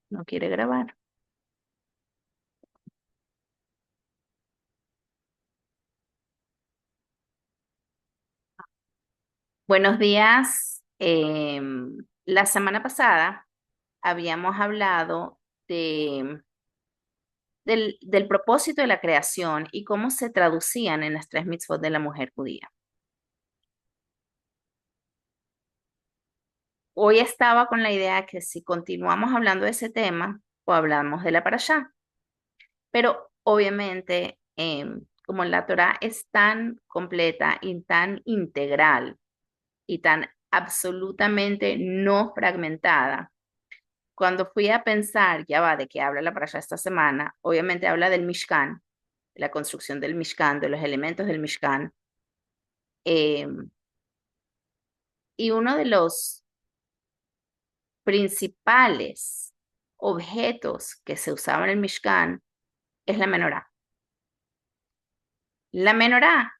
No quiere grabar. Buenos días. La semana pasada habíamos hablado del propósito de la creación y cómo se traducían en las tres mitzvot de la mujer judía. Hoy estaba con la idea que si continuamos hablando de ese tema o hablamos de la parashá, pero obviamente como la Torá es tan completa y tan integral y tan absolutamente no fragmentada. Cuando fui a pensar, ya va, de qué habla la parasha esta semana, obviamente habla del Mishkan, de la construcción del Mishkan, de los elementos del Mishkan. eh, y uno de los principales objetos que se usaba en el Mishkan es la menorá. La menorá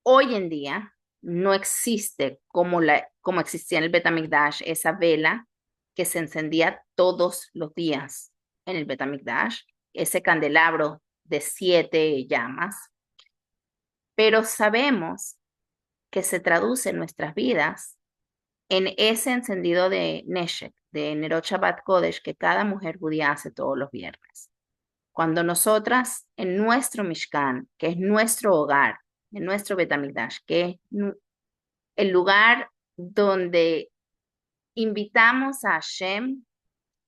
hoy en día no existe como existía en el Bet HaMikdash, esa vela que se encendía todos los días en el Bet HaMikdash, ese candelabro de 7 llamas, pero sabemos que se traduce en nuestras vidas en ese encendido de Neshek, de Nerot Shabbat Kodesh, que cada mujer judía hace todos los viernes. Cuando nosotras en nuestro Mishkan, que es nuestro hogar, en nuestro Bet HaMikdash, que es el lugar donde invitamos a Hashem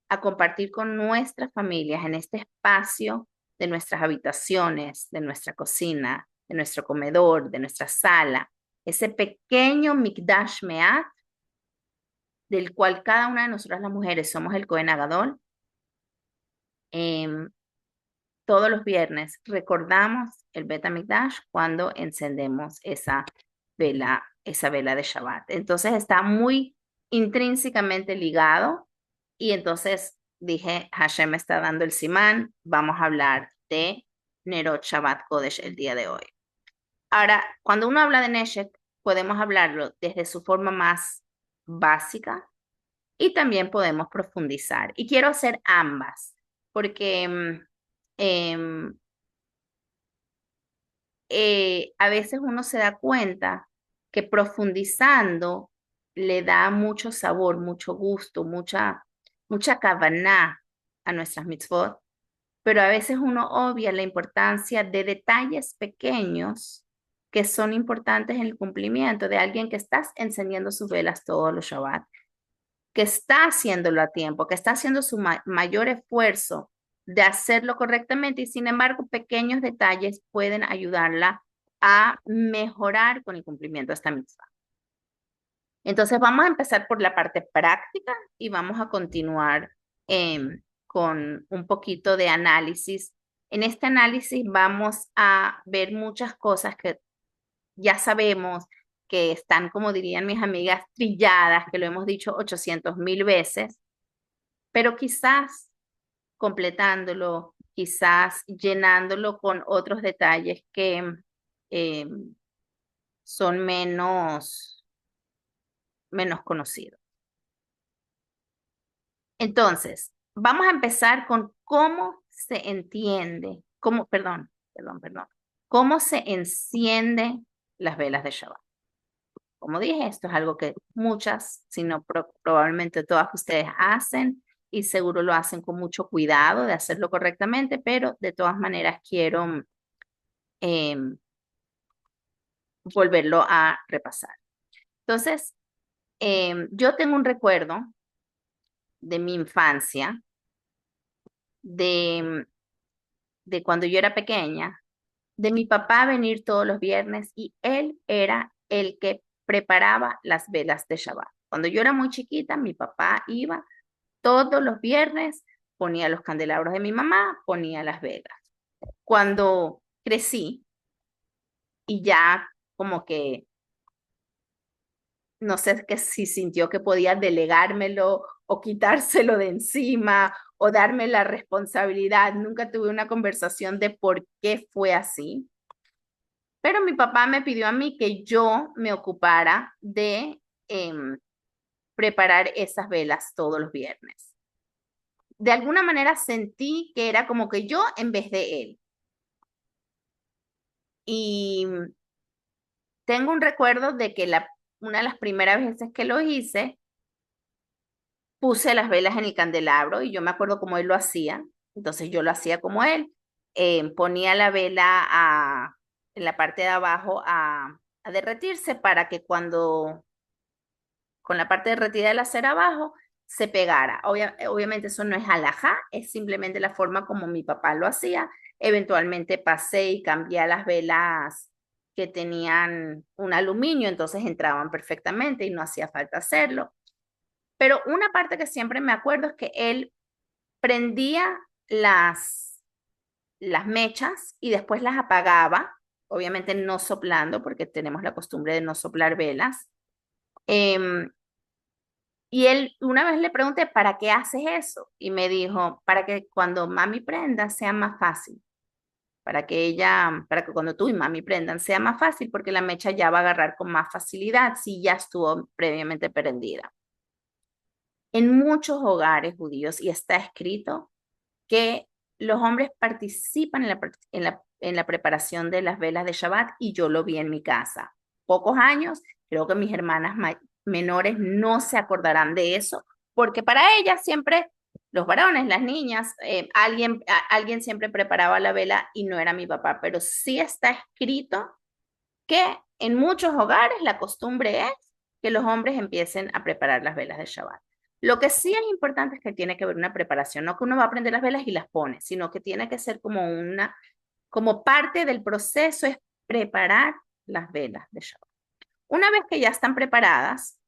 a compartir con nuestras familias en este espacio de nuestras habitaciones, de nuestra cocina, de nuestro comedor, de nuestra sala, ese pequeño Mikdash Me'at, del cual cada una de nosotras las mujeres somos el Cohen Agadol. eh, todos los viernes recordamos el Bet HaMikdash cuando encendemos esa vela de Shabbat. Entonces está muy intrínsecamente ligado y entonces dije, Hashem me está dando el simán, vamos a hablar de Nerot Shabbat Kodesh el día de hoy. Ahora, cuando uno habla de Neshek, podemos hablarlo desde su forma más básica y también podemos profundizar. Y quiero hacer ambas, porque em, a veces uno se da cuenta que profundizando le da mucho sabor, mucho gusto, mucha kavaná a nuestras mitzvot, pero a veces uno obvia la importancia de detalles pequeños que son importantes en el cumplimiento de alguien que está encendiendo sus velas todos los Shabbat, que está haciéndolo a tiempo, que está haciendo su mayor esfuerzo de hacerlo correctamente y sin embargo pequeños detalles pueden ayudarla a mejorar con el cumplimiento de esta misma. Entonces vamos a empezar por la parte práctica y vamos a continuar con un poquito de análisis. En este análisis vamos a ver muchas cosas que ya sabemos que están, como dirían mis amigas, trilladas, que lo hemos dicho 800,000 veces, pero quizás completándolo, quizás llenándolo con otros detalles que eh, son menos conocidos. Entonces, vamos a empezar con cómo se entiende, perdón, cómo se enciende las velas de Shabbat. Como dije, esto es algo que muchas, si no probablemente todas ustedes hacen y seguro lo hacen con mucho cuidado de hacerlo correctamente, pero de todas maneras quiero em, volverlo a repasar. Entonces, yo tengo un recuerdo de mi infancia, de, de cuando yo era pequeña, de mi papá venir todos los viernes y él era el que preparaba las velas de Shabbat. Cuando yo era muy chiquita, mi papá iba todos los viernes, ponía los candelabros de mi mamá, ponía las velas. Cuando crecí y ya como que no sé que si sintió que podía delegármelo o quitárselo de encima o darme la responsabilidad. Nunca tuve una conversación de por qué fue así. Pero mi papá me pidió a mí que yo me ocupara de preparar esas velas todos los viernes. De alguna manera sentí que era como que yo en vez de él. Y tengo un recuerdo de que una de las primeras veces que lo hice, puse las velas en el candelabro y yo me acuerdo cómo él lo hacía. Entonces yo lo hacía como él. Ponía la vela en la parte de abajo a derretirse para que cuando con la parte derretida de la cera abajo se pegara. Obviamente eso no es alajá, es simplemente la forma como mi papá lo hacía. Eventualmente pasé y cambié las velas que tenían un aluminio, entonces entraban perfectamente y no hacía falta hacerlo. Pero una parte que siempre me acuerdo es que él prendía las mechas y después las apagaba, obviamente no soplando, porque tenemos la costumbre de no soplar velas. Em, y él, una vez le pregunté, ¿para qué haces eso? Y me dijo, para que cuando mami prenda sea más fácil, para que cuando tú y mami prendan sea más fácil, porque la mecha ya va a agarrar con más facilidad si ya estuvo previamente prendida. En muchos hogares judíos, y está escrito, que los hombres participan en la preparación de las velas de Shabbat y yo lo vi en mi casa. Pocos años, creo que mis hermanas menores no se acordarán de eso, porque para ellas siempre, los varones, las niñas, alguien siempre preparaba la vela y no era mi papá, pero sí está escrito que en muchos hogares la costumbre es que los hombres empiecen a preparar las velas de Shabbat. Lo que sí es importante es que tiene que haber una preparación, no que uno va a prender las velas y las pone, sino que tiene que ser como parte del proceso es preparar las velas de Shabbat. Una vez que ya están preparadas,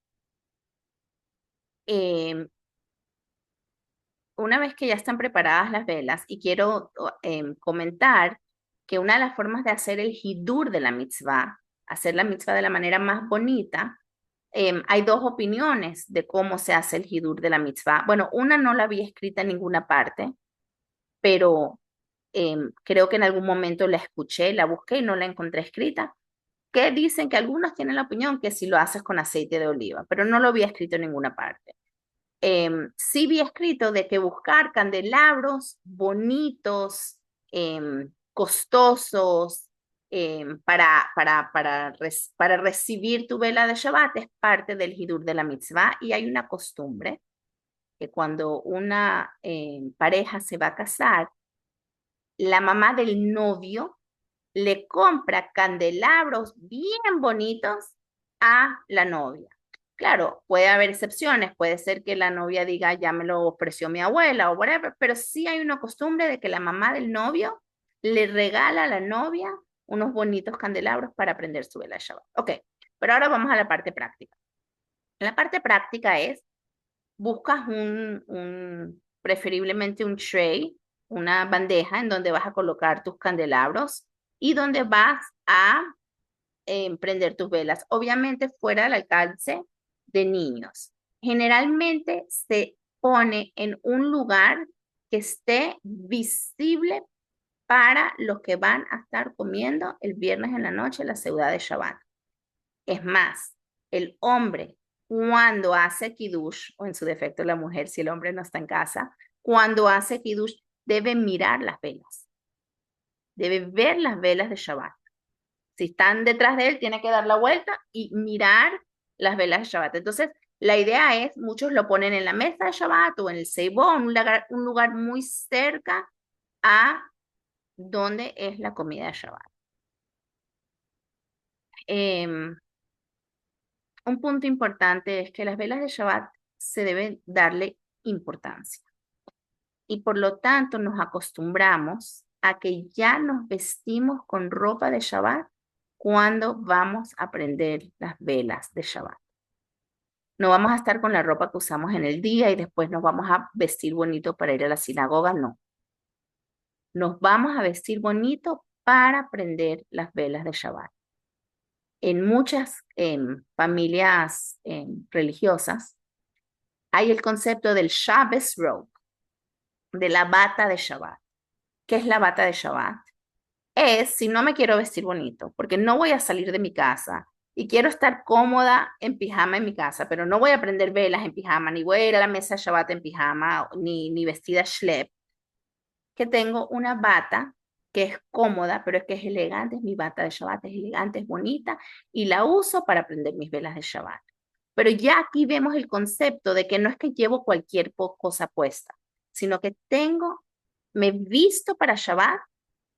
eh, las velas, y quiero comentar que una de las formas de hacer el hidur de la mitzvah, hacer la mitzvah de la manera más bonita, hay dos opiniones de cómo se hace el hidur de la mitzvah. Bueno, una no la había escrita en ninguna parte, pero creo que en algún momento la escuché, la busqué y no la encontré escrita, que dicen que algunos tienen la opinión que si lo haces con aceite de oliva, pero no lo había escrito en ninguna parte. Sí vi escrito de que buscar candelabros bonitos, costosos, para recibir tu vela de Shabbat es parte del Hidur de la Mitzvah y hay una costumbre que cuando una pareja se va a casar, la mamá del novio le compra candelabros bien bonitos a la novia. Claro, puede haber excepciones, puede ser que la novia diga, ya me lo ofreció mi abuela o whatever, pero sí hay una costumbre de que la mamá del novio le regala a la novia unos bonitos candelabros para prender su vela de Shabbat. Ok, pero ahora vamos a la parte práctica. La parte práctica es, buscas preferiblemente un tray, una bandeja en donde vas a colocar tus candelabros y donde vas a prender tus velas, obviamente fuera del alcance de niños. Generalmente se pone en un lugar que esté visible para los que van a estar comiendo el viernes en la noche la ciudad de Shabbat. Es más, el hombre cuando hace kiddush, o en su defecto la mujer, si el hombre no está en casa, cuando hace kiddush debe mirar las velas, debe ver las velas de Shabbat. Si están detrás de él, tiene que dar la vuelta y mirar las velas de Shabbat. Entonces, la idea es, muchos lo ponen en la mesa de Shabbat o en el Seibón, un lugar muy cerca a donde es la comida de Shabbat. Um, un punto importante es que las velas de Shabbat se deben darle importancia y por lo tanto nos acostumbramos a que ya nos vestimos con ropa de Shabbat cuando vamos a prender las velas de Shabbat. No vamos a estar con la ropa que usamos en el día y después nos vamos a vestir bonito para ir a la sinagoga, no. Nos vamos a vestir bonito para prender las velas de Shabbat. En muchas familias religiosas hay el concepto del Shabbos robe, de la bata de Shabbat. ¿Qué es la bata de Shabbat? Es si no me quiero vestir bonito, porque no voy a salir de mi casa y quiero estar cómoda en pijama en mi casa, pero no voy a prender velas en pijama, ni voy a ir a la mesa Shabbat en pijama, ni vestida schlep, que tengo una bata que es cómoda, pero es que es elegante, es mi bata de Shabbat, es elegante, es bonita, y la uso para prender mis velas de Shabbat. Pero ya aquí vemos el concepto de que no es que llevo cualquier cosa puesta, sino que me visto para Shabbat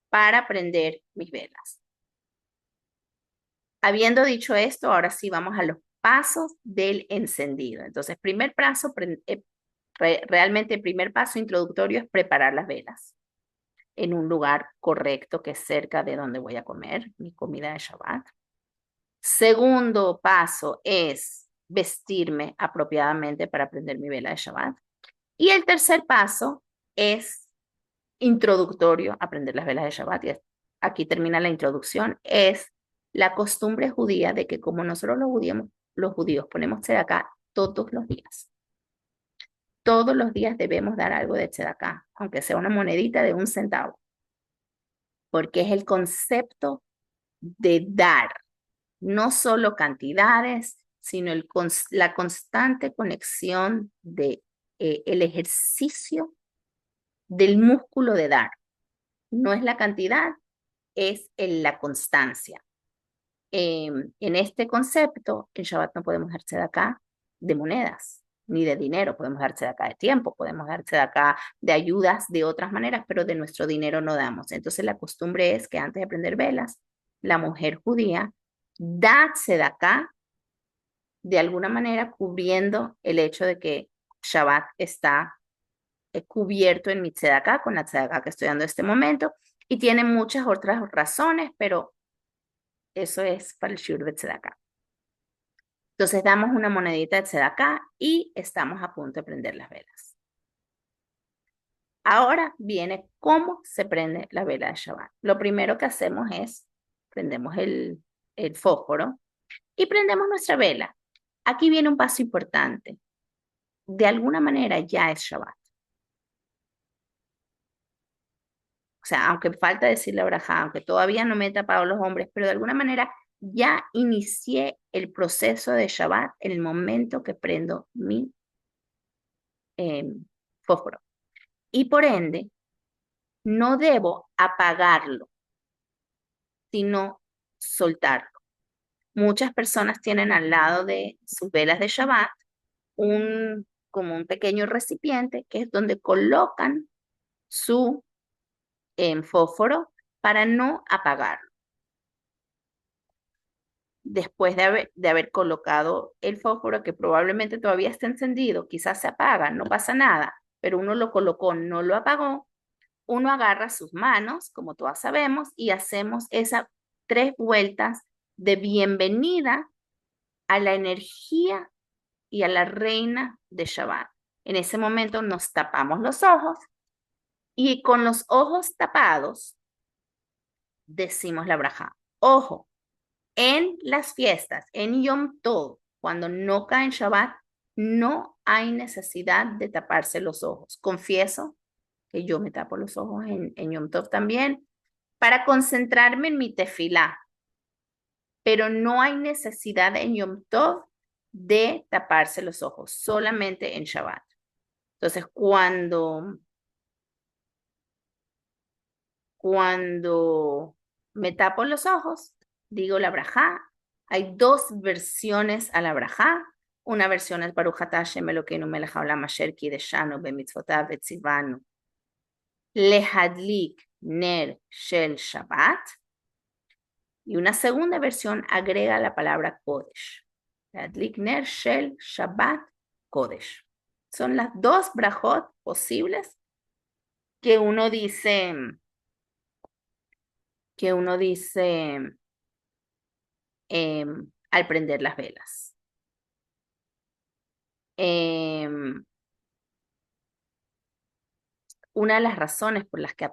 para prender mis velas. Habiendo dicho esto, ahora sí vamos a los pasos del encendido. Entonces, realmente el primer paso introductorio es preparar las velas en un lugar correcto que es cerca de donde voy a comer mi comida de Shabbat. Segundo paso es vestirme apropiadamente para prender mi vela de Shabbat. Y el tercer paso es introductorio a prender las velas de Shabbat. Y aquí termina la introducción. Es la costumbre judía de que como nosotros los judíos ponemos tzedakah todos los días debemos dar algo de tzedakah, aunque sea una monedita de 1 centavo, porque es el concepto de dar, no solo cantidades, sino la constante conexión de el ejercicio del músculo de dar. No es la cantidad, es la constancia. En este concepto, en Shabbat no podemos darse de acá de monedas, ni de dinero, podemos darse de acá de tiempo, podemos darse de acá de ayudas de otras maneras, pero de nuestro dinero no damos. Entonces la costumbre es que antes de prender velas, la mujer judía da de acá de alguna manera cubriendo el hecho de que Shabbat está cubierto en mi tzedakah, con la tzedakah que estoy dando en este momento, y tiene muchas otras razones, pero eso es para el shiur de tzedakah. Entonces damos una monedita de tzedakah y estamos a punto de prender las velas. Ahora viene cómo se prende la vela de Shabbat. Lo primero que hacemos es prendemos el fósforo y prendemos nuestra vela. Aquí viene un paso importante. De alguna manera ya es Shabbat. O sea, aunque falta decir la braja, aunque todavía no me he tapado los hombres, pero de alguna manera ya inicié el proceso de Shabbat en el momento que prendo mi fósforo. Y por ende, no debo apagarlo, sino soltarlo. Muchas personas tienen al lado de sus velas de Shabbat como un pequeño recipiente que es donde colocan su fósforo para no apagarlo. Después de haber colocado el fósforo, que probablemente todavía está encendido, quizás se apaga, no pasa nada, pero uno lo colocó, no lo apagó, uno agarra sus manos, como todas sabemos, y hacemos esas 3 vueltas de bienvenida a la energía y a la reina de Shabbat. En ese momento nos tapamos los ojos y con los ojos tapados decimos la braja. Ojo, en las fiestas, en Yom Tov, cuando no cae en Shabbat, no hay necesidad de taparse los ojos. Confieso que yo me tapo los ojos en Yom Tov también para concentrarme en mi tefilá, pero no hay necesidad en Yom Tov de taparse los ojos, solamente en Shabbat. Entonces, cuando me tapo los ojos, digo la brajá. Hay 2 versiones a la brajá. Una versión es Baruch atah Hashem Elokeinu melech haolam asher kideshanu bemitzvotav vetzivanu lehadlik ner shel Shabbat. Y una segunda versión agrega la palabra Kodesh. Lehadlik ner shel Shabbat Kodesh. Son las 2 brajot posibles que uno dice al prender las velas. Una de las razones por las que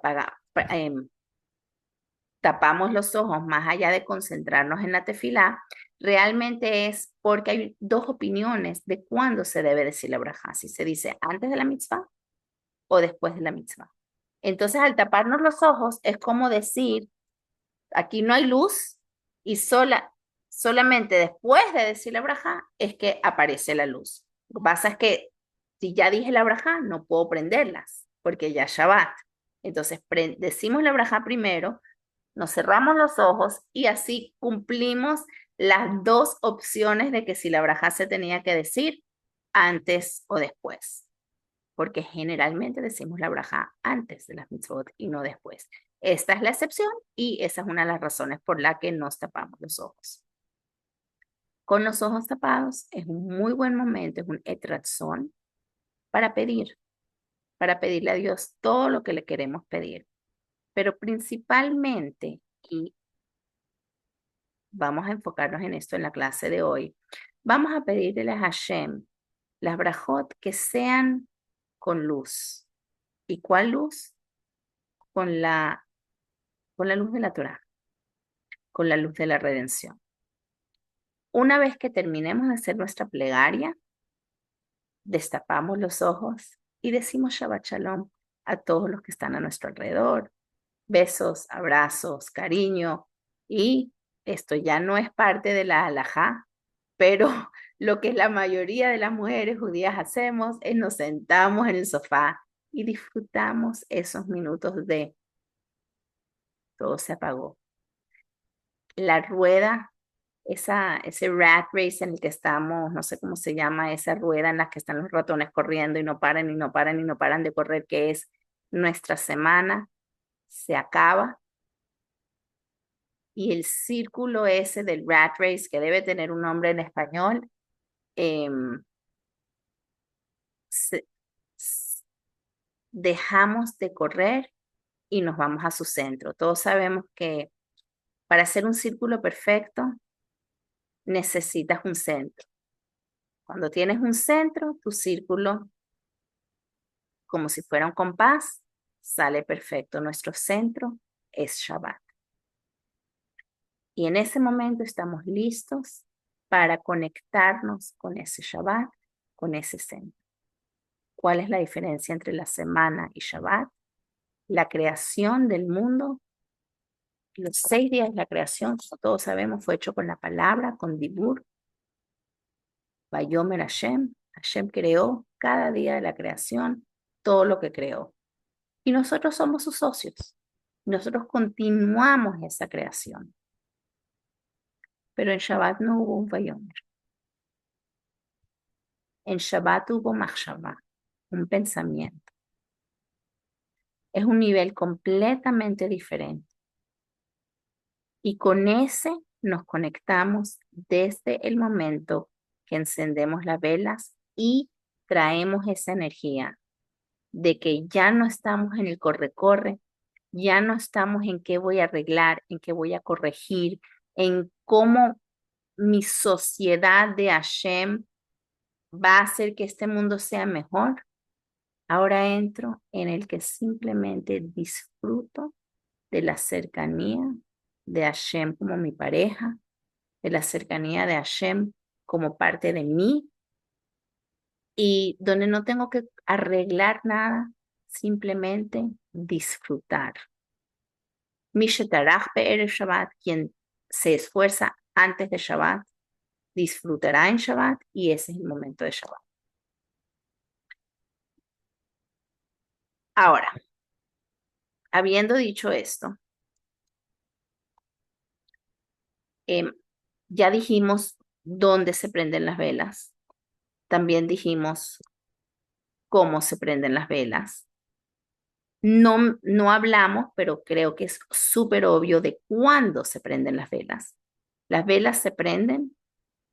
tapamos los ojos más allá de concentrarnos en la tefilá, realmente es porque hay 2 opiniones de cuándo se debe decir la brajá, si se dice antes de la mitzvah o después de la mitzvah. Entonces, al taparnos los ojos es como decir, aquí no hay luz y Solamente después de decir la braja es que aparece la luz. Lo que pasa es que si ya dije la braja, no puedo prenderlas, porque ya es Shabbat. Entonces decimos la braja primero, nos cerramos los ojos y así cumplimos las dos opciones de que si la braja se tenía que decir antes o después, porque generalmente decimos la braja antes de las mitzvot y no después. Esta es la excepción y esa es una de las razones por la que nos tapamos los ojos. Con los ojos tapados es un muy buen momento, es un etratzón para pedirle a Dios todo lo que le queremos pedir. Pero principalmente, y vamos a enfocarnos en esto en la clase de hoy, vamos a pedirle a Hashem las brajot que sean con luz. ¿Y cuál luz? Con con la luz de la Torah, con la luz de la redención. Una vez que terminemos de hacer nuestra plegaria, destapamos los ojos y decimos Shabbat Shalom a todos los que están a nuestro alrededor. Besos, abrazos, cariño. Y esto ya no es parte de la halajá, pero lo que la mayoría de las mujeres judías hacemos es nos sentamos en el sofá y disfrutamos esos minutos de todo se apagó. La rueda, ese rat race en el que estamos, no sé cómo se llama, esa rueda en la que están los ratones corriendo y no paran y no paran y no paran de correr, que es nuestra semana, se acaba. Y el círculo ese del rat race, que debe tener un nombre en español, se- dejamos de correr y nos vamos a su centro. Todos sabemos que para hacer un círculo perfecto necesitas un centro. Cuando tienes un centro, tu círculo, como si fuera un compás, sale perfecto. Nuestro centro es Shabbat. Y en ese momento estamos listos para conectarnos con ese Shabbat, con ese centro. ¿Cuál es la diferencia entre la semana y Shabbat? La creación del mundo, los 6 días de la creación, como todos sabemos, fue hecho con la palabra, con Dibur. Vayomer Hashem. Hashem creó cada día de la creación todo lo que creó. Y nosotros somos sus socios. Nosotros continuamos esa creación. Pero en Shabbat no hubo un Vayomer. En Shabbat hubo Machshavá, un pensamiento. Es un nivel completamente diferente. Y con ese nos conectamos desde el momento que encendemos las velas y traemos esa energía de que ya no estamos en el corre-corre, ya no estamos en qué voy a arreglar, en qué voy a corregir, en cómo mi sociedad de Hashem va a hacer que este mundo sea mejor. Ahora entro en el que simplemente disfruto de la cercanía de Hashem como mi pareja, de la cercanía de Hashem como parte de mí y donde no tengo que arreglar nada, simplemente disfrutar. Mishetarach be'erev Shabbat, quien se esfuerza antes de Shabbat, disfrutará en Shabbat y ese es el momento de Shabbat. Ahora, habiendo dicho esto, eh, ya dijimos dónde se prenden las velas, también dijimos cómo se prenden las velas. No, no hablamos, pero creo que es súper obvio de cuándo se prenden las velas. Las velas se prenden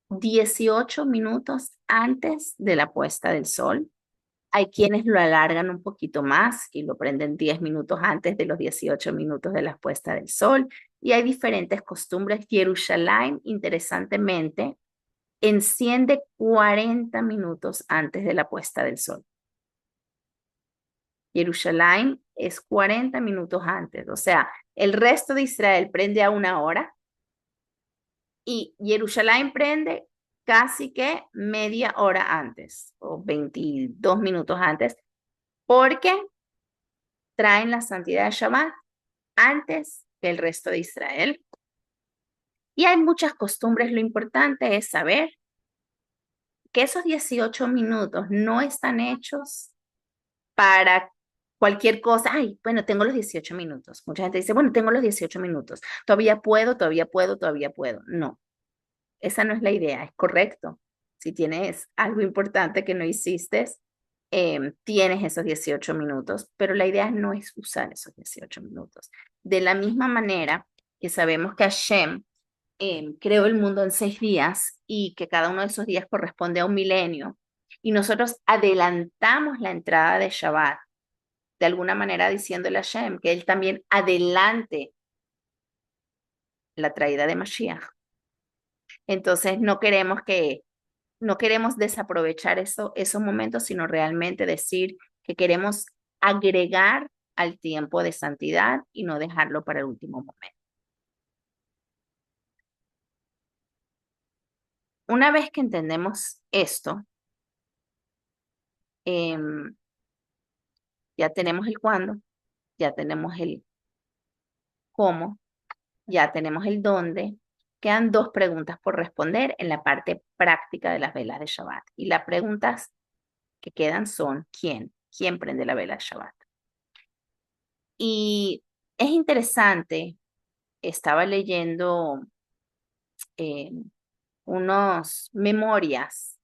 18 minutos antes de la puesta del sol. Hay quienes lo alargan un poquito más y lo prenden 10 minutos antes de los 18 minutos de la puesta del sol. Y hay diferentes costumbres. Jerusalén, interesantemente, enciende 40 minutos antes de la puesta del sol. Jerusalén es 40 minutos antes, o sea, el resto de Israel prende a 1 hora y Jerusalén prende casi que media hora antes o 22 minutos antes, porque traen la santidad de Shabbat antes que el resto de Israel. Y hay muchas costumbres. Lo importante es saber que esos 18 minutos no están hechos para cualquier cosa. Ay, bueno, tengo los 18 minutos. Mucha gente dice, bueno, tengo los 18 minutos. Todavía puedo, todavía puedo, todavía puedo. No, esa no es la idea, es correcto. Si tienes algo importante que no hiciste, tienes esos 18 minutos, pero la idea no es usar esos 18 minutos. De la misma manera que sabemos que Hashem creó el mundo en 6 días y que cada uno de esos días corresponde a un milenio, y nosotros adelantamos la entrada de Shabbat, de alguna manera diciéndole a Hashem que él también adelante la traída de Mashiach. Entonces no queremos desaprovechar esos momentos, sino realmente decir que queremos agregar al tiempo de santidad y no dejarlo para el último momento. Una vez que entendemos esto, em, ya tenemos el cuándo, ya tenemos el cómo, ya tenemos el dónde. Quedan dos preguntas por responder en la parte práctica de las velas de Shabbat. Y las preguntas que quedan son ¿quién? ¿Quién prende la vela de Shabbat? Y es interesante, estaba leyendo eh, unas memorias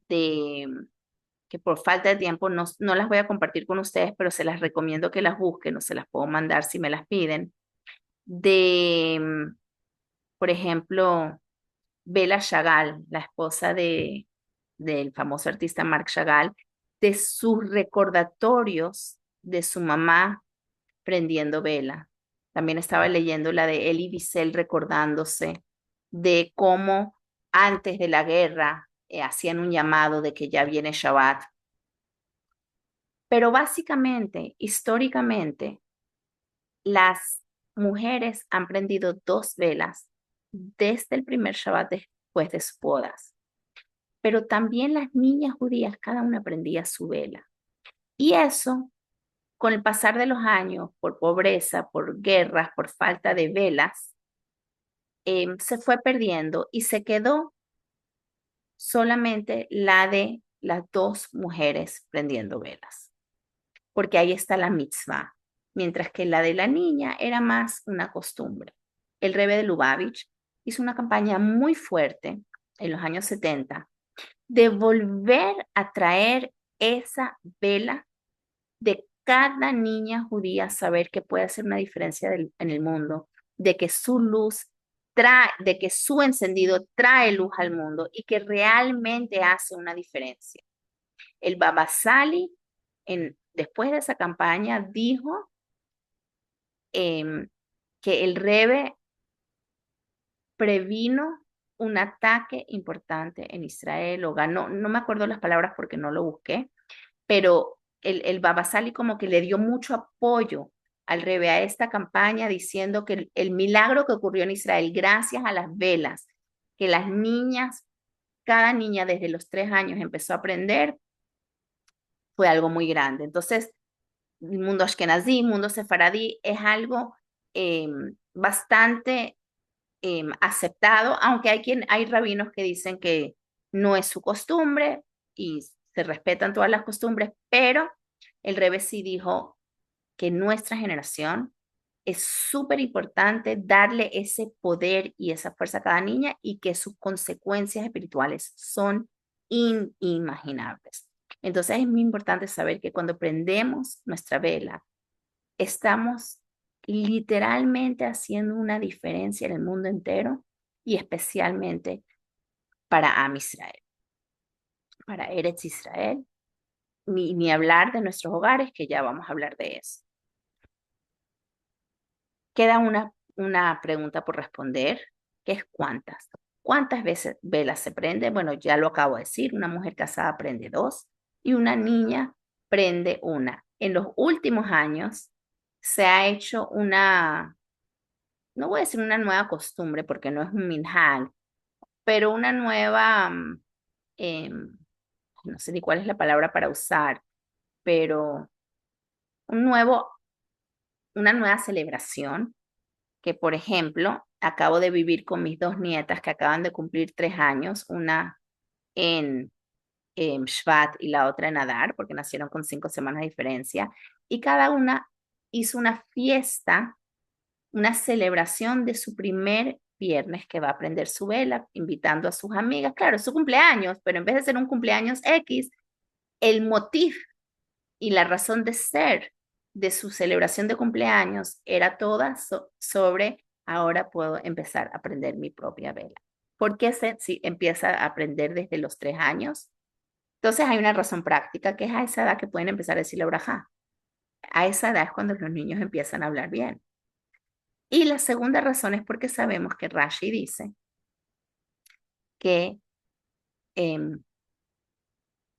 de que por falta de tiempo no las voy a compartir con ustedes, pero se las recomiendo que las busquen o se las puedo mandar si me las piden, de, por ejemplo, Bella Chagall, la esposa del famoso artista Marc Chagall, de sus recordatorios de su mamá prendiendo vela. También estaba leyendo la de Elie Wiesel recordándose de cómo antes de la guerra hacían un llamado de que ya viene Shabbat. Pero básicamente, históricamente, las mujeres han prendido 2 velas desde el primer Shabbat después de sus bodas. Pero también las niñas judías, cada una prendía su vela. Y eso, con el pasar de los años, por pobreza, por guerras, por falta de velas, se fue perdiendo y se quedó solamente la de las 2 mujeres prendiendo velas, porque ahí está la mitzvah, mientras que la de la niña era más una costumbre. El Rebbe de Lubavitch hizo una campaña muy fuerte en los años 70 de volver a traer esa vela de cada niña judía, saber que puede hacer una diferencia en el mundo, de que su luz trae, de que su encendido trae luz al mundo y que realmente hace una diferencia. El Baba Sali, después de esa campaña, dijo que el Rebbe previno un ataque importante en Israel o ganó, no me acuerdo las palabras porque no lo busqué, pero el Baba Sali como que le dio mucho apoyo al Rebbe a esta campaña diciendo que el milagro que ocurrió en Israel gracias a las velas, que las niñas, cada niña desde los 3 años empezó a aprender, fue algo muy grande. Entonces, el mundo ashkenazí, mundo sefaradí, es algo bastante aceptado, aunque hay rabinos que dicen que no es su costumbre y se respetan todas las costumbres, pero el Rebbe sí dijo que nuestra generación es súper importante darle ese poder y esa fuerza a cada niña y que sus consecuencias espirituales son inimaginables. Entonces es muy importante saber que cuando prendemos nuestra vela, estamos literalmente haciendo una diferencia en el mundo entero y especialmente para Am Israel, para Eretz Israel, ni hablar de nuestros hogares, que ya vamos a hablar de eso. Queda una pregunta por responder, que es ¿cuántas? ¿Cuántas veces velas se prende? Bueno, ya lo acabo de decir, una mujer casada prende 2 y una niña prende 1. En los últimos años se ha hecho no voy a decir una nueva costumbre porque no es un minhag, pero una nueva, em, no sé ni cuál es la palabra para usar, pero un nuevo, una nueva celebración que, por ejemplo, acabo de vivir con mis dos nietas que acaban de cumplir 3 años, una en Shvat y la otra en Adar, porque nacieron con 5 semanas de diferencia, y cada una hizo una fiesta, una celebración de su primer viernes que va a prender su vela, invitando a sus amigas. Claro, es su cumpleaños, pero en vez de ser un cumpleaños X, el motivo y la razón de ser de su celebración de cumpleaños era toda sobre ahora puedo empezar a prender mi propia vela. ¿Por qué si empieza a aprender desde los 3 años? Entonces hay una razón práctica que es a esa edad que pueden empezar a decir la braja. A esa edad es cuando los niños empiezan a hablar bien. Y la segunda razón es porque sabemos que Rashi dice que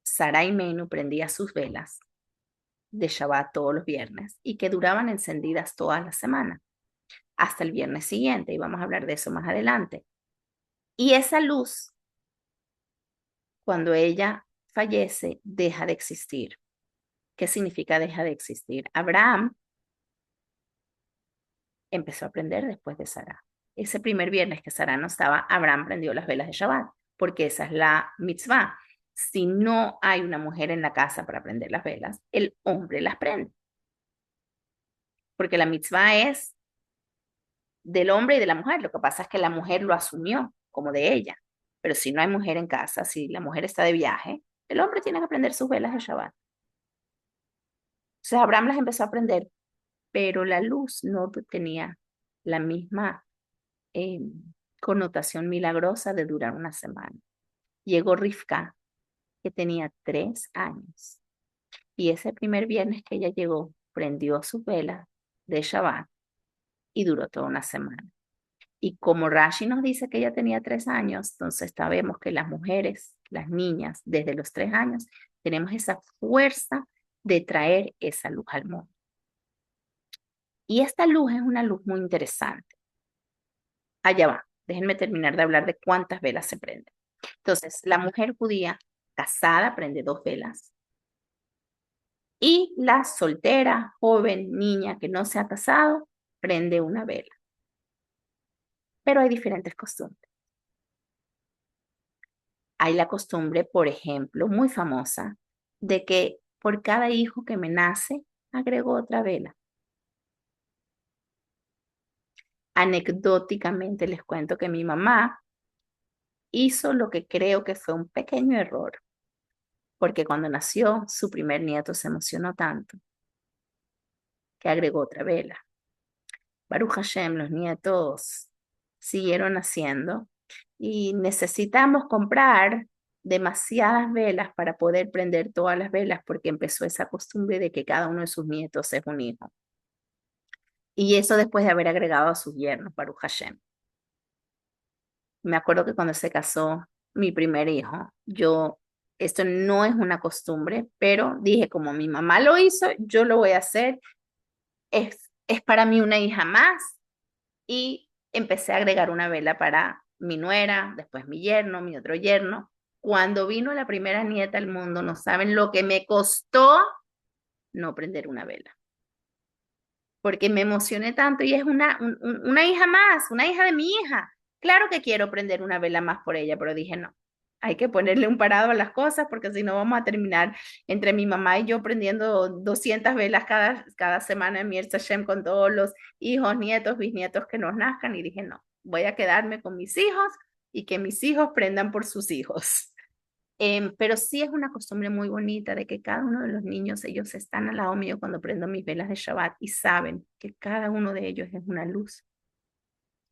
Sarai Menu prendía sus velas de Shabbat todos los viernes y que duraban encendidas toda la semana, hasta el viernes siguiente, y vamos a hablar de eso más adelante. Y esa luz, cuando ella fallece, deja de existir. ¿Qué significa deja de existir? Abraham empezó a aprender después de Sara. Ese primer viernes que Sara no estaba, Abraham prendió las velas de Shabbat, porque esa es la mitzvah. Si no hay una mujer en la casa para prender las velas, el hombre las prende. Porque la mitzvah es del hombre y de la mujer. Lo que pasa es que la mujer lo asumió como de ella. Pero si no hay mujer en casa, si la mujer está de viaje, el hombre tiene que prender sus velas de Shabbat. Entonces Abraham las empezó a prender, pero la luz no tenía la misma eh, connotación milagrosa de durar una semana. Llegó Rivka, que tenía 3 años, y ese primer viernes que ella llegó, prendió sus velas de Shabbat y duró toda una semana. Y como Rashi nos dice que ella tenía 3 años, entonces sabemos que las mujeres, las niñas, desde los 3 años, tenemos esa fuerza de traer esa luz al mundo. Y esta luz es una luz muy interesante. Allá va, déjenme terminar de hablar de cuántas velas se prenden. Entonces, la mujer judía casada prende 2 velas y la soltera, joven, niña que no se ha casado, prende una vela. Pero hay diferentes costumbres. Hay la costumbre, por ejemplo, muy famosa, de que por cada hijo que me nace, agrego otra vela. Anecdóticamente les cuento que mi mamá hizo lo que creo que fue un pequeño error, porque cuando nació su primer nieto se emocionó tanto que agregó otra vela. Baruch Hashem, los nietos siguieron naciendo y necesitamos comprar demasiadas velas para poder prender todas las velas porque empezó esa costumbre de que cada uno de sus nietos es un hijo. Y eso después de haber agregado a sus yernos, Baruch Hashem. Me acuerdo que cuando se casó mi primer hijo, esto no es una costumbre, pero dije, como mi mamá lo hizo, yo lo voy a hacer. Es para mí una hija más. Y empecé a agregar una vela para mi nuera, después mi yerno, mi otro yerno. Cuando vino la primera nieta al mundo, no saben lo que me costó no prender una vela, porque me emocioné tanto y es una hija más, una hija de mi hija. Claro que quiero prender una vela más por ella, pero dije no. Hay que ponerle un parado a las cosas porque si no vamos a terminar entre mi mamá y yo prendiendo 200 velas cada semana en Mirza Hashem con todos los hijos, nietos, bisnietos que nos nazcan. Y dije, no, voy a quedarme con mis hijos y que mis hijos prendan por sus hijos. Pero sí es una costumbre muy bonita de que cada uno de los niños, ellos están al lado mío cuando prendo mis velas de Shabbat y saben que cada uno de ellos es una luz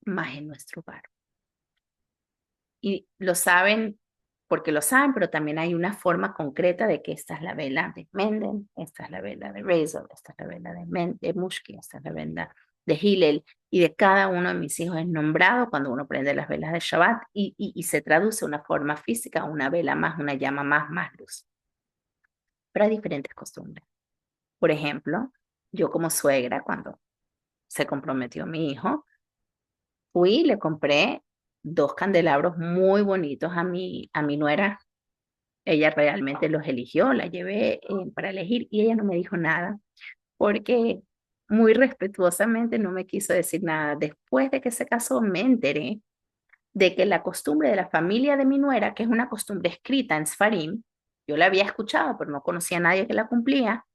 más en nuestro hogar. Y lo saben porque lo saben, pero también hay una forma concreta de que esta es la vela de Menden, esta es la vela de Razor, esta es la vela de Mushki, esta es la vela de Hillel, y de cada uno de mis hijos es nombrado cuando uno prende las velas de Shabbat y se traduce una forma física, una vela más, una llama más, más luz. Pero hay diferentes costumbres. Por ejemplo, yo como suegra, cuando se comprometió mi hijo, fui y le compré 2 candelabros muy bonitos a mi nuera. Ella realmente los eligió, la llevé para elegir y ella no me dijo nada porque muy respetuosamente no me quiso decir nada. Después de que se casó, me enteré de que la costumbre de la familia de mi nuera, que es una costumbre escrita en Sfarim, yo la había escuchado, pero no conocía a nadie que la cumplía,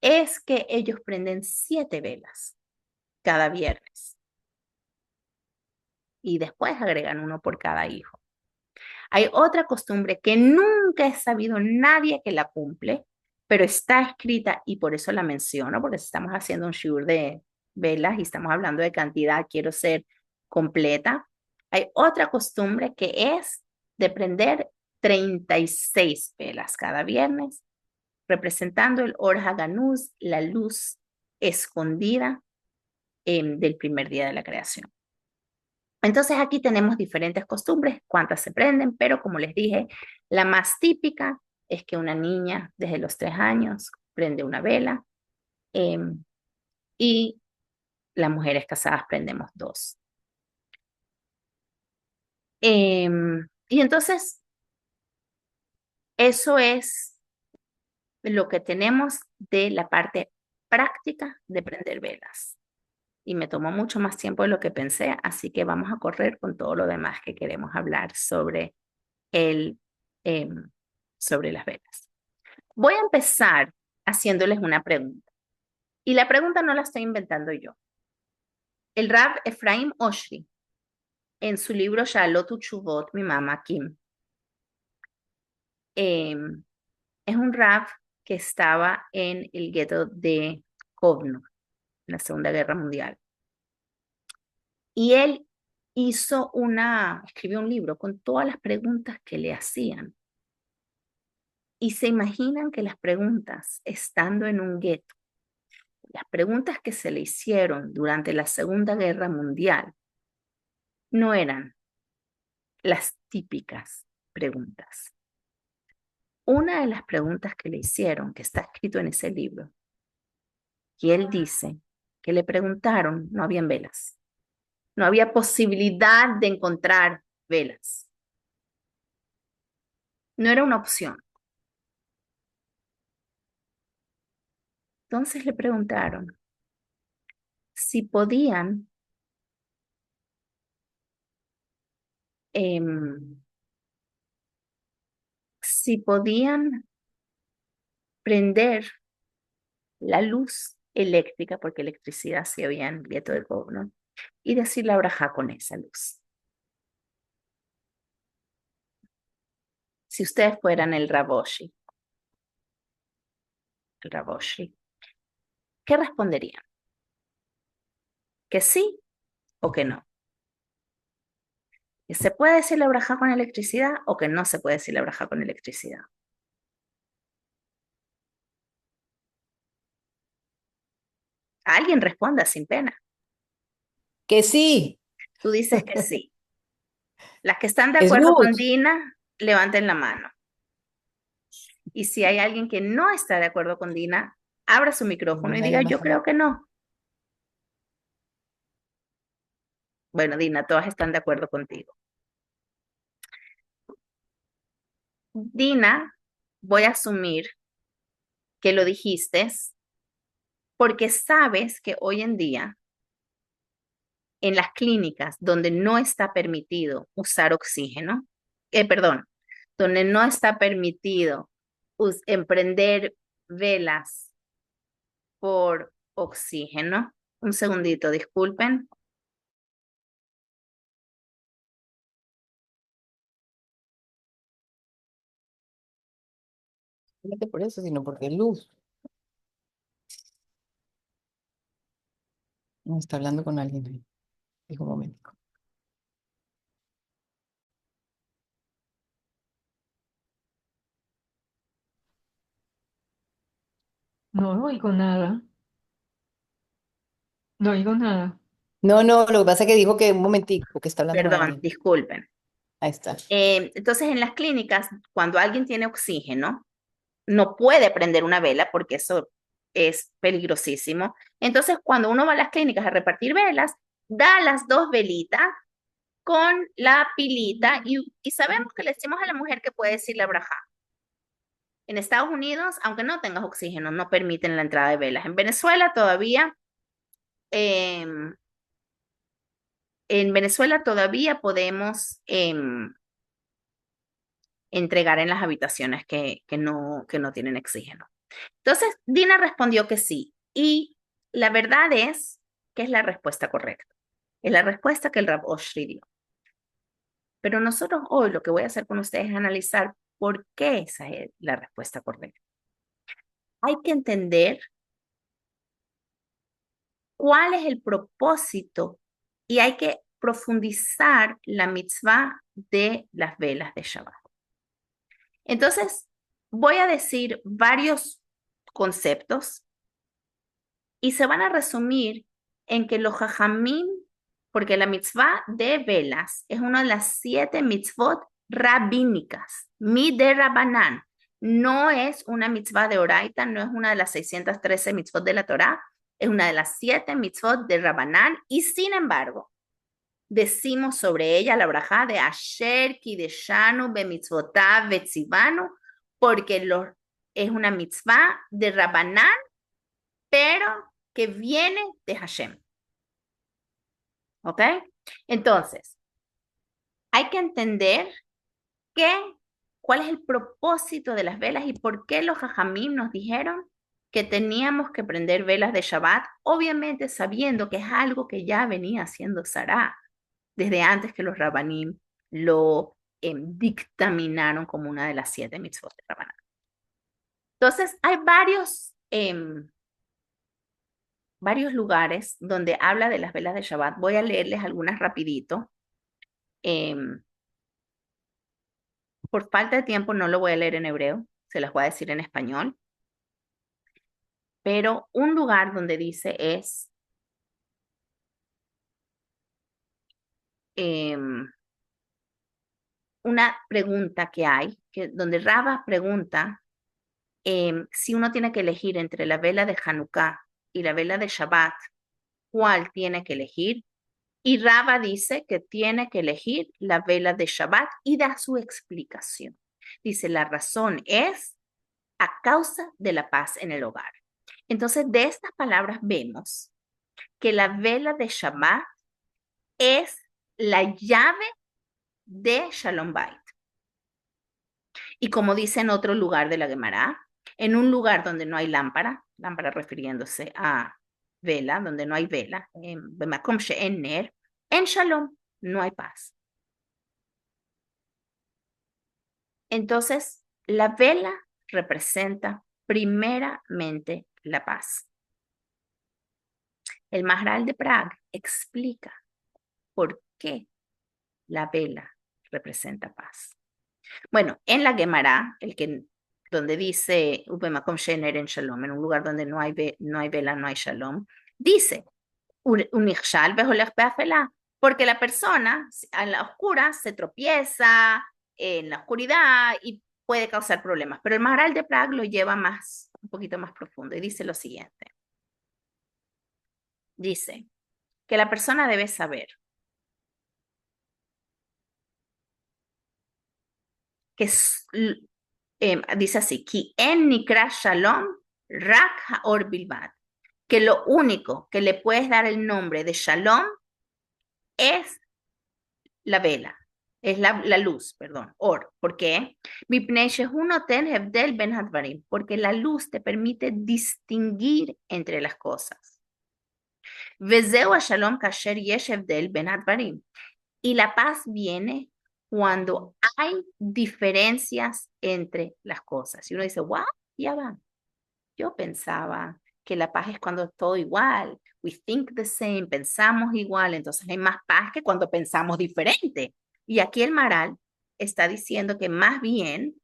es que ellos prenden 7 velas cada viernes y después agregan uno por cada hijo. Hay otra costumbre que nunca he sabido nadie que la cumple, pero está escrita y por eso la menciono, porque si estamos haciendo un shiur de velas y estamos hablando de cantidad, quiero ser completa. Hay otra costumbre que es de prender 36 velas cada viernes, representando el Or HaGanuz, la luz escondida del primer día de la creación. Entonces aquí tenemos diferentes costumbres, cuántas se prenden, pero como les dije, la más típica es que una niña desde los 3 años prende una vela eh, y las mujeres casadas prendemos dos. Eh, y entonces eso es lo que tenemos de la parte práctica de prender velas. Y me tomó mucho más tiempo de lo que pensé, así que vamos a correr con todo lo demás que queremos hablar el, eh, sobre las velas. Voy a empezar haciéndoles una pregunta. Y la pregunta no la estoy inventando yo. El Rab Efraim Oshri, en su libro Shalot Uchuvot, mi mamá Kim, eh, es un Rab que estaba en el gueto de Kovno, en la Segunda Guerra Mundial. Y él escribió un libro con todas las preguntas que le hacían. Y se imaginan que las preguntas, estando en un gueto, las preguntas que se le hicieron durante la Segunda Guerra Mundial no eran las típicas preguntas. Una de las preguntas que le hicieron, que está escrito en ese libro, y él dice que le preguntaron, no habían velas, no había posibilidad de encontrar velas, no era una opción. Entonces le preguntaron si podían eh, si podían prender la luz eléctrica, porque electricidad se había en el gueto de Kovno, y decir la braja con esa luz. Si ustedes fueran el Raboshi, ¿qué responderían? ¿Que sí o que no? ¿Que se puede decir la braja con electricidad o que no se puede decir la braja con electricidad? Alguien responda sin pena. Que sí, Tú dices que sí. Las que están de es acuerdo con luz. Dina, levanten la mano. Y si hay alguien que no está de acuerdo con Dina, abra su micrófono y Nadie diga, yo más. creo que no. Bueno, Dina, todas están de acuerdo contigo. Dina, voy a asumir que lo dijiste porque sabes que hoy en día en las clínicas donde no está permitido usar oxígeno, perdón, donde no está permitido emprender velas por oxígeno. Un segundito, disculpen. No por eso, sino porque es luz. No está hablando con alguien ahí. Dijo un momento. No oigo nada, no oigo nada. No, no, lo que pasa es que dijo que un momentico, que está hablando con Perdón, alguien. disculpen. Ahí está. Entonces, en las clínicas, cuando alguien tiene oxígeno, no puede prender una vela porque eso es peligrosísimo. Entonces, cuando uno va a las clínicas a repartir velas, da las dos velitas con la pilita y sabemos que le decimos a la mujer que puede decir la braja. En Estados Unidos, aunque no tengas oxígeno, no permiten la entrada de velas. En Venezuela todavía en Venezuela todavía podemos entregar en las habitaciones que no tienen oxígeno. Entonces, Dina respondió que sí. Y la verdad es que es la respuesta correcta. Es la respuesta que el Rav Oshri dio. Pero nosotros hoy lo que voy a hacer con ustedes es analizar por qué esa es la respuesta correcta. Hay que entender cuál es el propósito y hay que profundizar la mitzvah de las velas de Shabbat. Entonces, voy a decir varios conceptos y se van a resumir en que los jajamim, porque la mitzvah de velas es una de las 7 mitzvot rabínicas, de Rabanán. No es una mitzvah de Oraita, no es una de las 613 mitzvot de la Torá, es una de las 7 mitzvot de Rabanán y sin embargo, decimos sobre ella la brajá de Asher, Kideshanu, Bemitzvotav, Betzivanu, porque es una mitzvah de Rabanán, pero que viene de Hashem. ¿Ok? Entonces, hay que entender cuál es el propósito de las velas y por qué los jajamim nos dijeron que teníamos que prender velas de Shabbat, obviamente sabiendo que es algo que ya venía haciendo Sará desde antes que los Rabanim lo dictaminaron como una de las 7 mitzvot de Rabanán. Entonces, hay varios lugares donde habla de las velas de Shabbat. Voy a leerles algunas rapidito. Por falta de tiempo no lo voy a leer en hebreo, se las voy a decir en español. Pero un lugar donde dice es una pregunta que hay, donde Raba pregunta si uno tiene que elegir entre la vela de Hanukkah y la vela de Shabbat, ¿cuál tiene que elegir? Y Raba dice que tiene que elegir la vela de Shabbat y da su explicación. Dice, la razón es a causa de la paz en el hogar. Entonces, de estas palabras vemos que la vela de Shabbat es la llave de Shalom Bait. Y como dice en otro lugar de la Gemara, en un lugar donde no hay lámpara refiriéndose a vela, donde no hay vela, en Shalom no hay paz. Entonces, la vela representa primeramente la paz. El Maharal de Prague explica por qué la vela representa paz. Bueno, en la Gemara, donde dice Ubemakom Shener en Shalom, en un lugar donde no hay vela, no hay Shalom, dice Unichshal beholech beafela, porque la persona a la oscura se tropieza en la oscuridad y puede causar problemas. Pero el Maharal de Prague lo lleva un poquito más profundo y dice lo siguiente. Dice que la persona debe saber que dice así, Ki en nikra shalom rak haor bilbad, que lo único que le puedes dar el nombre de shalom es la vela, es la luz, perdón, or. ¿Por qué? Porque la luz te permite distinguir entre las cosas. Y la paz viene cuando hay diferencias entre las cosas. Y uno dice, wow, ya va. Yo pensaba que la paz es cuando es todo igual. We think the same, pensamos igual, entonces hay más paz que cuando pensamos diferente. Y aquí el Maral está diciendo que más bien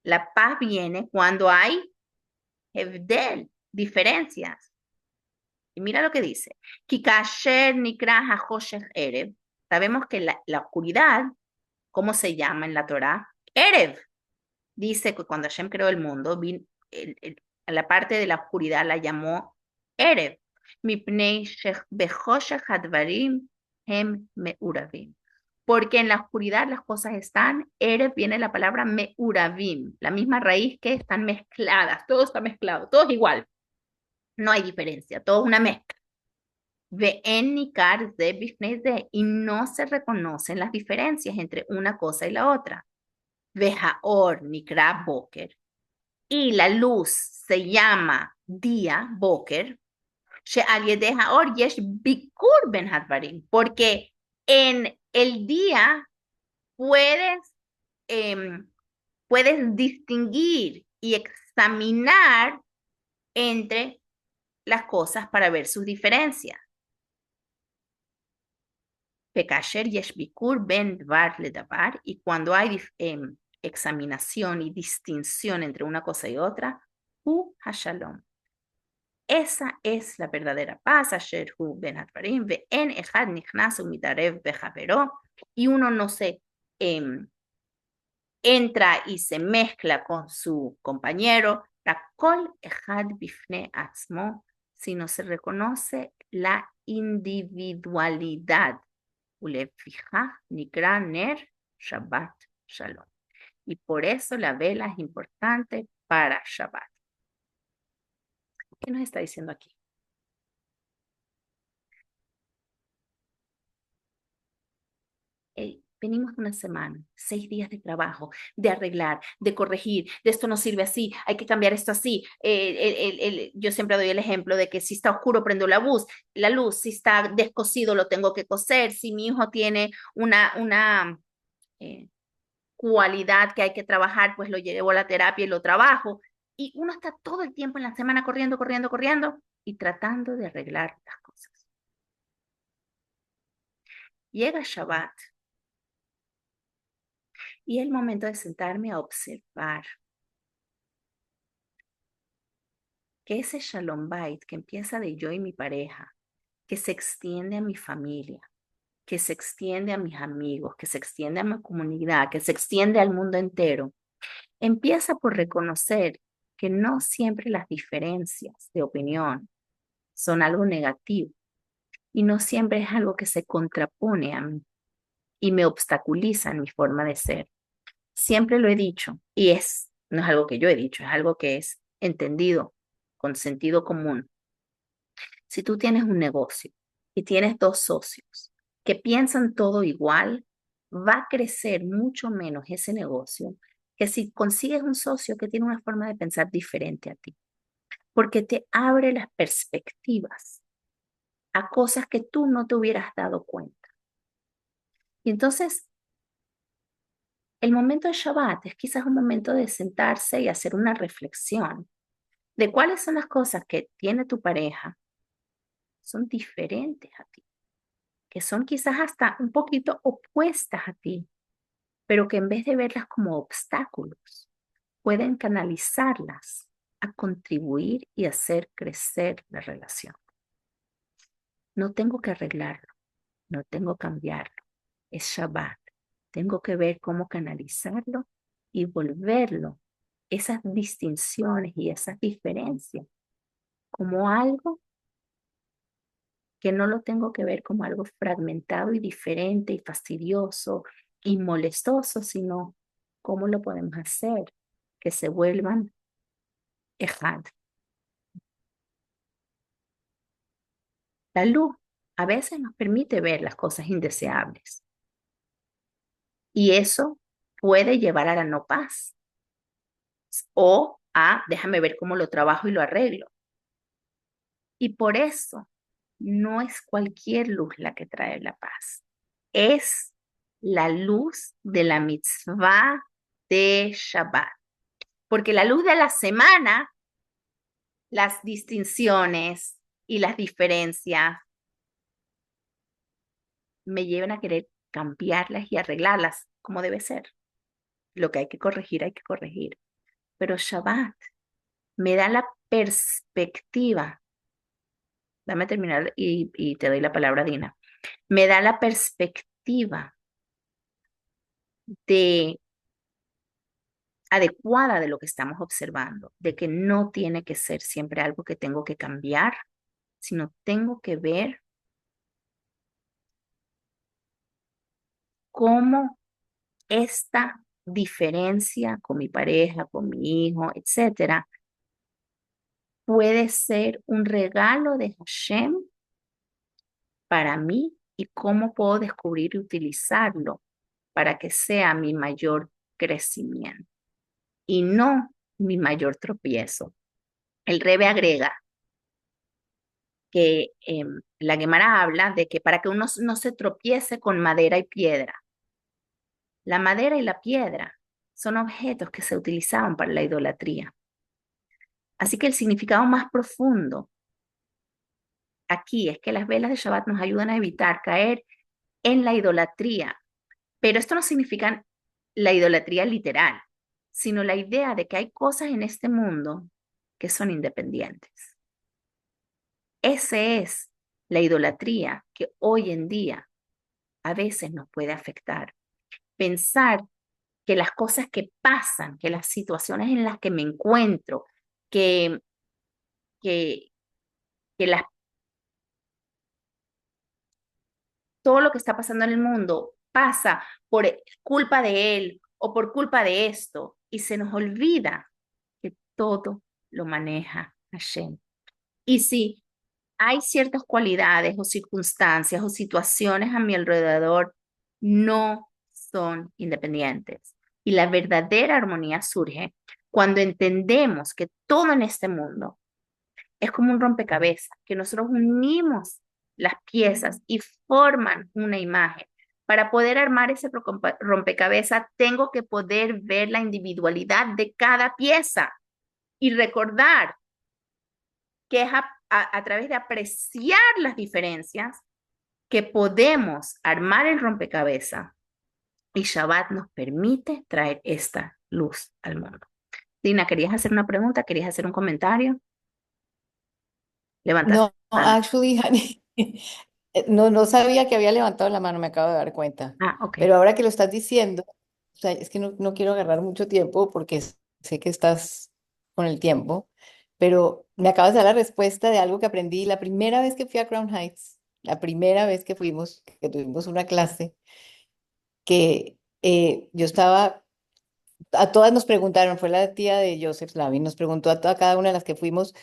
la paz viene cuando hay hebdel, diferencias. Y mira lo que dice. Kikasher nikra hachoshesh erev. Sabemos que la oscuridad, ¿cómo se llama en la Torá? Erev. Dice que cuando Hashem creó el mundo, la parte de la oscuridad la llamó Erev. Porque en la oscuridad las cosas están, Erev viene la palabra Meuravim, la misma raíz que están mezcladas, todo está mezclado, todo es igual. No hay diferencia, todo es una mezcla. Ve'en nikar ze bifnei ze, y no se reconocen las diferencias entre una cosa y la otra. Ve'haor nikra boker, y la luz se llama día, boker, she'al yedei haor yesh bikur ben hadvarim, porque en el día puedes, puedes distinguir y examinar entre las cosas para ver sus diferencias. Pekasher yesh bikur ben dvar le davar, y cuando hay examinación y distinción entre una cosa y otra, hu hashalom. Esa es la verdadera paz, asher hu ben hadvarim, ve'en echad nichnas umitarev bechavero, y uno no se entra y se mezcla con su compañero, la kol echad bifne atzmo, sino se reconoce la individualidad. Uleficha nikra ner Shabbat Shalom. Y por eso la vela es importante para Shabbat. ¿Qué nos está diciendo aquí? Venimos de una semana, 6 días de trabajo, de arreglar, de corregir, de esto no sirve así, hay que cambiar esto así. Yo siempre doy el ejemplo de que si está oscuro prendo la luz, si está descosido lo tengo que coser, si mi hijo tiene una cualidad que hay que trabajar, pues lo llevo a la terapia y lo trabajo. Y uno está todo el tiempo en la semana corriendo, corriendo, corriendo y tratando de arreglar las cosas. Llega Shabbat y es el momento de sentarme a observar que ese Shalom Bait que empieza de yo y mi pareja, que se extiende a mi familia, que se extiende a mis amigos, que se extiende a mi comunidad, que se extiende al mundo entero, empieza por reconocer que no siempre las diferencias de opinión son algo negativo y no siempre es algo que se contrapone a mí y me obstaculiza en mi forma de ser. Siempre lo he dicho y no es algo que yo he dicho, es algo que es entendido con sentido común. Si tú tienes un negocio y tienes 2 socios que piensan todo igual, va a crecer mucho menos ese negocio que si consigues un socio que tiene una forma de pensar diferente a ti, porque te abre las perspectivas a cosas que tú no te hubieras dado cuenta. Y entonces, el momento de Shabbat es quizás un momento de sentarse y hacer una reflexión de cuáles son las cosas que tiene tu pareja, son diferentes a ti, que son quizás hasta un poquito opuestas a ti, pero que en vez de verlas como obstáculos, pueden canalizarlas a contribuir y hacer crecer la relación. No tengo que arreglarlo, no tengo que cambiarlo, es Shabbat. Tengo que ver cómo canalizarlo y volverlo, esas distinciones y esas diferencias, como algo que no lo tengo que ver como algo fragmentado y diferente y fastidioso y molestoso, sino cómo lo podemos hacer que se vuelvan ejad. La luz a veces nos permite ver las cosas indeseables y eso puede llevar a la no paz o a déjame ver cómo lo trabajo y lo arreglo. Y por eso no es cualquier luz la que trae la paz. Es la luz de la mitzvah de Shabbat. Porque la luz de la semana, las distinciones y las diferencias me llevan a querer cambiarlas y arreglarlas como debe ser. Lo que hay que corregir, hay que corregir. Pero Shabbat me da la perspectiva. Dame terminar y te doy la palabra, Dina. Me da la perspectiva de adecuada de lo que estamos observando, de que no tiene que ser siempre algo que tengo que cambiar, sino tengo que ver cómo esta diferencia con mi pareja, con mi hijo, etcétera, puede ser un regalo de Hashem para mí y cómo puedo descubrir y utilizarlo para que sea mi mayor crecimiento y no mi mayor tropiezo. El Rebbe agrega que la Gemara habla de que para que uno no se tropiece con madera y piedra. La madera y la piedra son objetos que se utilizaban para la idolatría. Así que el significado más profundo aquí es que las velas de Shabbat nos ayudan a evitar caer en la idolatría. Pero esto no significa la idolatría literal, sino la idea de que hay cosas en este mundo que son independientes. Esa es la idolatría que hoy en día a veces nos puede afectar. Pensar que las cosas que pasan, que las situaciones en las que me encuentro, que, que, que todo lo que está pasando en el mundo pasa por culpa de él o por culpa de esto, y se nos olvida que todo lo maneja Hashem. Y si hay ciertas cualidades o circunstancias o situaciones a mi alrededor, no son independientes. Y la verdadera armonía surge cuando entendemos que todo en este mundo es como un rompecabezas, que nosotros unimos las piezas y forman una imagen. Para poder armar ese rompecabezas, tengo que poder ver la individualidad de cada pieza y recordar que es a través de apreciar las diferencias que podemos armar el rompecabezas, y Shabbat nos permite traer esta luz al mundo. Dina, ¿querías hacer una pregunta? ¿Querías hacer un comentario? Levantaste No, la mano. actually, honey, no sabía que había levantado la mano, me acabo de dar cuenta. Ah, ok. Pero ahora que lo estás diciendo, o sea, es que no quiero agarrar mucho tiempo porque sé que estás con el tiempo, pero me acabas de dar la respuesta de algo que aprendí la primera vez que fui a Crown Heights, la primera vez que fuimos, que tuvimos una clase, que yo estaba, a todas nos preguntaron, fue la tía de Joseph Slavin, nos preguntó a cada una de las que fuimos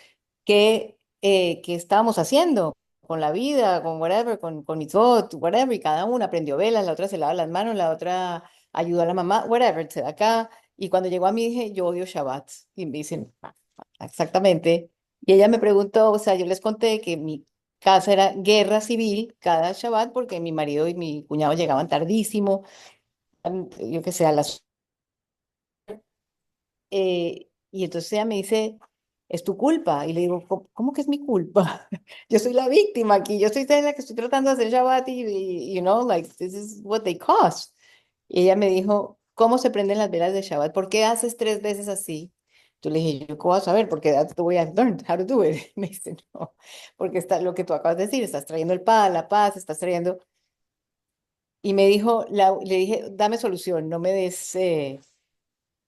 qué estábamos haciendo con la vida, con whatever, con mitzvot, whatever, y cada una aprendió velas, la otra se lava las manos, la otra ayudó a la mamá, whatever, se da acá. Y cuando llegó a mí dije, yo odio Shabbat. Y me dicen, exactamente. Y ella me preguntó, o sea, yo les conté que mi casa era guerra civil cada Shabbat porque mi marido y mi cuñado llegaban tardísimo, yo qué sé, a las y entonces ella me dice, es tu culpa. Y le digo, ¿cómo que es mi culpa? Yo soy la víctima aquí, yo soy la que estoy tratando de hacer Shabbat you know, like, this is what they cost. Y ella me dijo, ¿cómo se prenden las velas de Shabbat? ¿Por qué haces 3 veces así? Yo le dije, ¿yo cómo vas a saber? Porque that's the way I've learned how to do it. Me dice, no, porque está lo que tú acabas de decir, estás trayendo el paz, la paz, estás trayendo... Y me dijo, le dije, dame solución, no me des...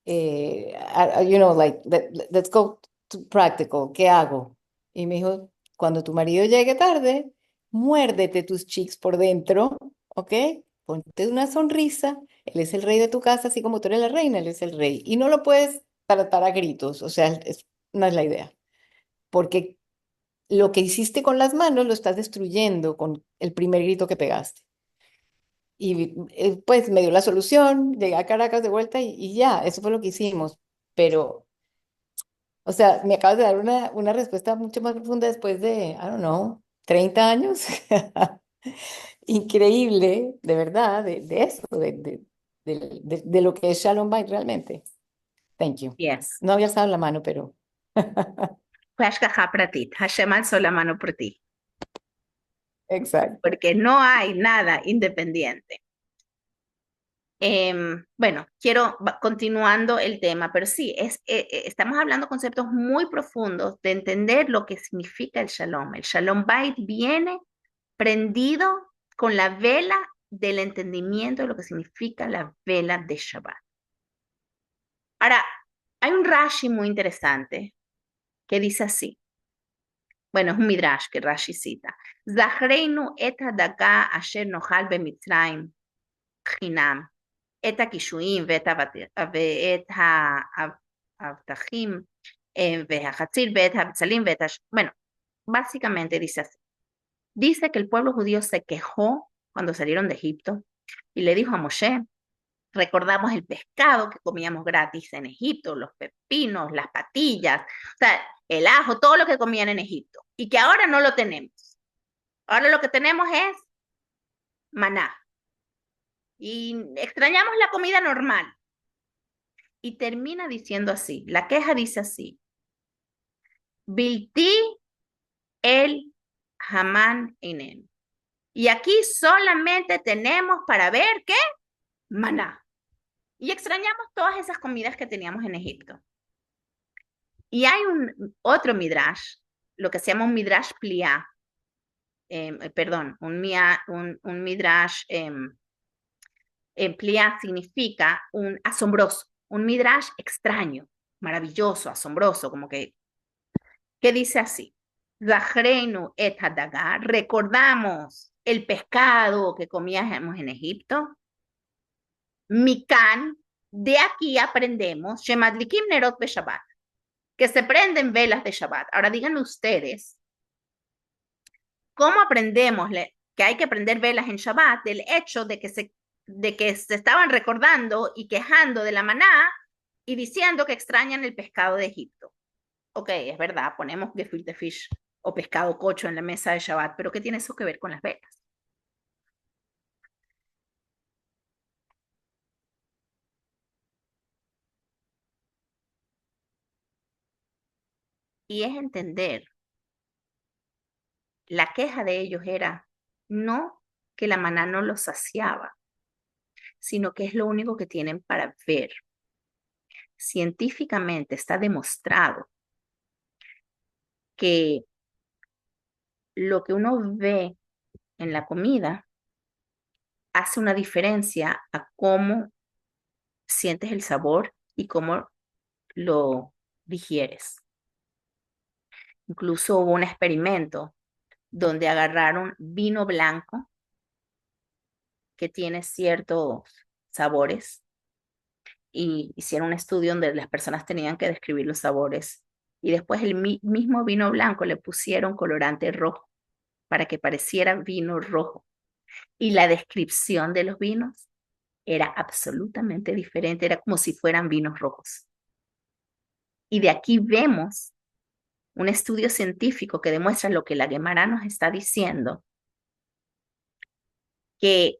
you know, like, let's go to practical, ¿qué hago? Y me dijo, cuando tu marido llegue tarde, muérdete tus cheeks por dentro, ¿ok? Ponte una sonrisa, él es el rey de tu casa, así como tú eres la reina, él es el rey. Y no lo puedes tratar a gritos, o sea, no es la idea, porque lo que hiciste con las manos lo estás destruyendo con el primer grito que pegaste. Y pues me dio la solución, llegué a Caracas de vuelta y ya, eso fue lo que hicimos. Pero o sea, me acabas de dar una respuesta mucho más profunda después de, I don't know, 30 años. Increíble, de verdad, de eso, de lo que es Shalom Bait realmente. Thank you. Yes. No había alzado la mano, pero Fue Ashgaha Pratit. Hashem alzó la mano por ti, exacto. porque no hay nada independiente. Bueno, quiero continuando el tema, pero sí, estamos hablando conceptos muy profundos de entender lo que significa el shalom. El shalom bait viene prendido con la vela del entendimiento de lo que significa la vela de Shabbat. Ahora, hay un Rashi muy interesante que dice así. Bueno, es un midrash que Rashi cita. Zahreinu et hadaka asher nohal bemitzrayim חינם, את הקישואים ואת האבטחים והחציל ואת הבצלים bueno, básicamente dice así. Dice que el pueblo judío se quejó cuando salieron de Egipto y le dijo a Moshe, recordamos el pescado que comíamos gratis en Egipto, los pepinos, las patillas, o sea, el ajo, todo lo que comían en Egipto, y que ahora no lo tenemos. Ahora lo que tenemos es maná. Y extrañamos la comida normal. Y termina diciendo así, la queja dice así, Bilti el Hamán Inen. Y aquí solamente tenemos para ver qué maná. Y extrañamos todas esas comidas que teníamos en Egipto. Y hay otro midrash, lo que se llama un midrash pliá, perdón, un midrash pliá significa un asombroso, un midrash extraño, maravilloso, asombroso, como que dice así, Zahreinu et hadaga, recordamos el pescado que comíamos en Egipto, Mikan, de aquí aprendemos, Shemadlikim nerot be Shabbat, que se prenden velas de Shabbat. Ahora díganme ustedes, ¿cómo aprendemos que hay que prender velas en Shabbat? Del hecho de que se estaban recordando y quejando de la maná y diciendo que extrañan el pescado de Egipto. Ok, es verdad, ponemos gefilte fish o pescado cocho en la mesa de Shabbat, pero ¿qué tiene eso que ver con las velas? Y es entender, la queja de ellos era no que la maná no los saciaba, sino que es lo único que tienen para ver. Científicamente está demostrado que lo que uno ve en la comida hace una diferencia a cómo sientes el sabor y cómo lo digieres. Incluso hubo un experimento donde agarraron vino blanco que tiene ciertos sabores y hicieron un estudio donde las personas tenían que describir los sabores y después el mismo vino blanco le pusieron colorante rojo para que pareciera vino rojo y la descripción de los vinos era absolutamente diferente, era como si fueran vinos rojos. Y de aquí vemos un estudio científico que demuestra lo que la Gemara nos está diciendo, que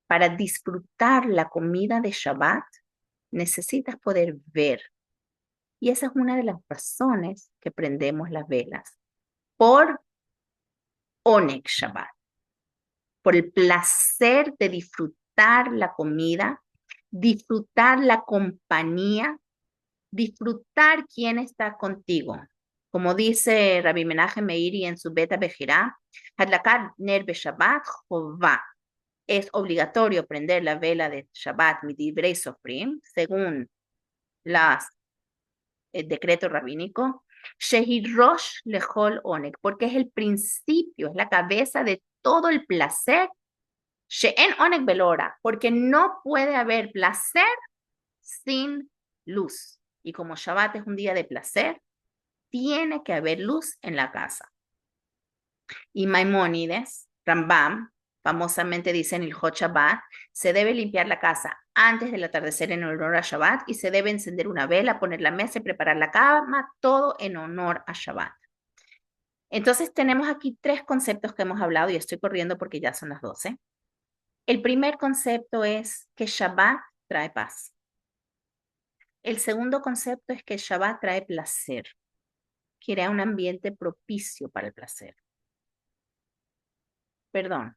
para disfrutar la comida de Shabbat necesitas poder ver. Y esa es una de las razones que prendemos las velas, por Oneg Shabbat, por el placer de disfrutar la comida, disfrutar la compañía, disfrutar quién está contigo. Como dice Rabbi Menachem Meiri en su Beta Bejirá, Hadlakat Ner Shabbat Chová. Es obligatorio prender la vela de Shabbat Midivrei Sofrim, según el decreto rabínico, Shehid Rosh Lechol Oneg, porque es el principio, es la cabeza de todo el placer. She'en Oneg Belora, porque no puede haber placer sin luz. Y como Shabbat es un día de placer, tiene que haber luz en la casa. Y Maimónides, Rambam, famosamente dice en el Hot Shabbat, se debe limpiar la casa antes del atardecer en honor a Shabbat y se debe encender una vela, poner la mesa y preparar la cama, todo en honor a Shabbat. Entonces tenemos aquí 3 conceptos que hemos hablado y estoy corriendo porque ya son las 12. El primer concepto es que Shabbat trae paz. El segundo concepto es que Shabbat trae placer, crea un ambiente propicio para el placer. Perdón,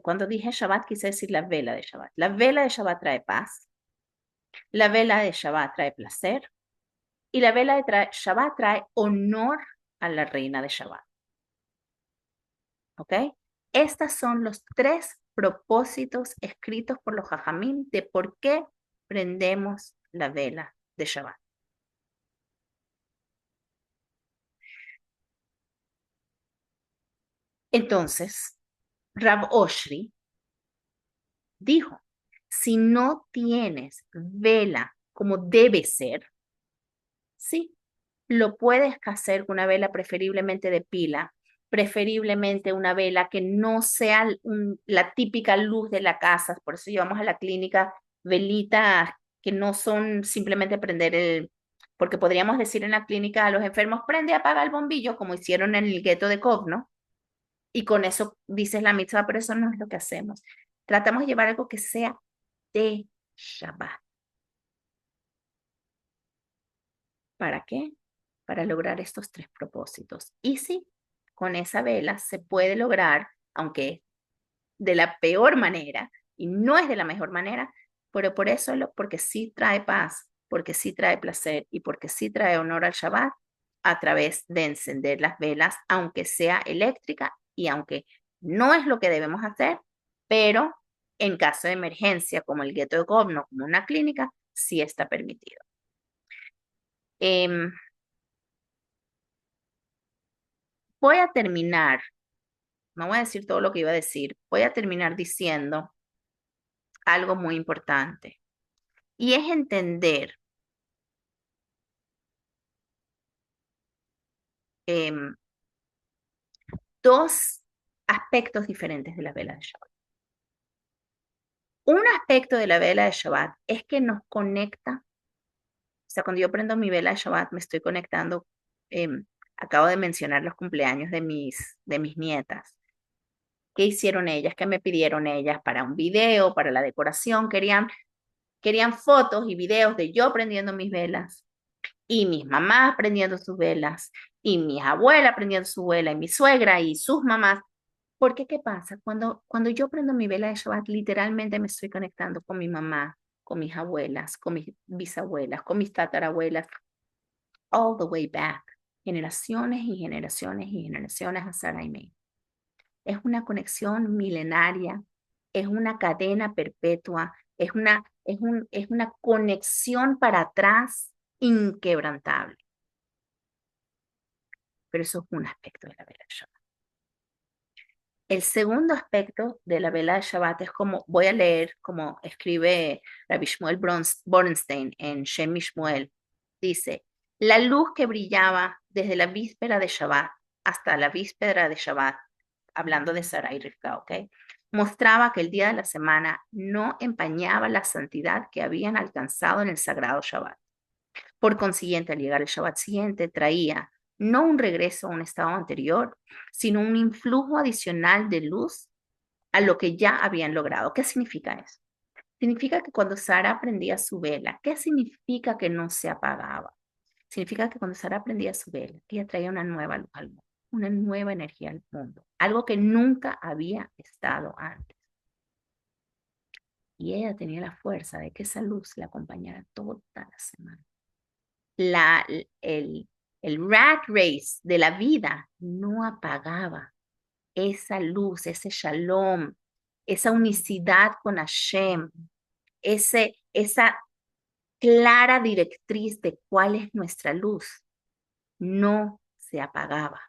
cuando dije Shabbat quise decir la vela de Shabbat. La vela de Shabbat trae paz, la vela de Shabbat trae placer y la vela de Shabbat trae honor a la reina de Shabbat. ¿Ok? Estos son los 3 propósitos escritos por los Jajamim de por qué prendemos la vela de Shabbat. Entonces, Rav Oshri dijo, si no tienes vela como debe ser, sí, lo puedes hacer con una vela preferiblemente de pila, preferiblemente una vela que no sea la típica luz de la casa. Por eso llevamos a la clínica velitas que no son simplemente prender porque podríamos decir en la clínica a los enfermos, prende y apaga el bombillo, como hicieron en el gueto de Kovno, y con eso dices la mitzvah, pero eso no es lo que hacemos. Tratamos de llevar algo que sea de Shabbat. ¿Para qué? Para lograr estos tres propósitos. Y sí, con esa vela se puede lograr, aunque de la peor manera, y no es de la mejor manera, pero por eso, porque sí trae paz, porque sí trae placer y porque sí trae honor al Shabbat a través de encender las velas, aunque sea eléctrica y aunque no es lo que debemos hacer, pero en caso de emergencia, como el gueto de Kovno, como una clínica, sí está permitido. Em, Voy a terminar, no voy a decir todo lo que iba a decir, voy a terminar diciendo algo muy importante y es entender em, dos aspectos diferentes de la vela de Shabbat. Un aspecto de la vela de Shabbat es que nos conecta, o sea, cuando yo prendo mi vela de Shabbat me estoy conectando, acabo de mencionar los cumpleaños de mis nietas. ¿Qué hicieron ellas? ¿Qué me pidieron ellas para un video, para la decoración? Querían fotos y videos de yo prendiendo mis velas y mis mamás prendiendo sus velas y mis abuelas prendiendo su vela y mi suegra y sus mamás. Porque, ¿qué pasa? Cuando yo prendo mi vela de Shabbat, literalmente me estoy conectando con mi mamá, con mis abuelas, con mis bisabuelas, con mis tatarabuelas, all the way back, generaciones y generaciones y generaciones a Sarah y May. Es una conexión milenaria, es una cadena perpetua, es una conexión para atrás inquebrantable. Pero eso es un aspecto de la vela de Shabbat. El segundo aspecto de la vela de Shabbat es como, voy a leer como escribe Rabbi Shmuel Borenstein en Shem Mishmuel. Dice, la luz que brillaba desde la víspera de Shabbat hasta la víspera de Shabbat, hablando de Sarah y Rivka, ¿ok? Mostraba que el día de la semana no empañaba la santidad que habían alcanzado en el sagrado Shabbat. Por consiguiente, al llegar el Shabbat siguiente, traía no un regreso a un estado anterior, sino un influjo adicional de luz a lo que ya habían logrado. ¿Qué significa eso? Significa que cuando Sara prendía su vela, ¿qué significa que no se apagaba? Significa que cuando Sara prendía su vela, ella traía una nueva luz al mundo, una nueva energía al mundo, algo que nunca había estado antes. Y ella tenía la fuerza de que esa luz la acompañara toda la semana. La, el, el rat race de la vida no apagaba esa luz, ese shalom, esa unicidad con Hashem, esa clara directriz de cuál es nuestra luz, no se apagaba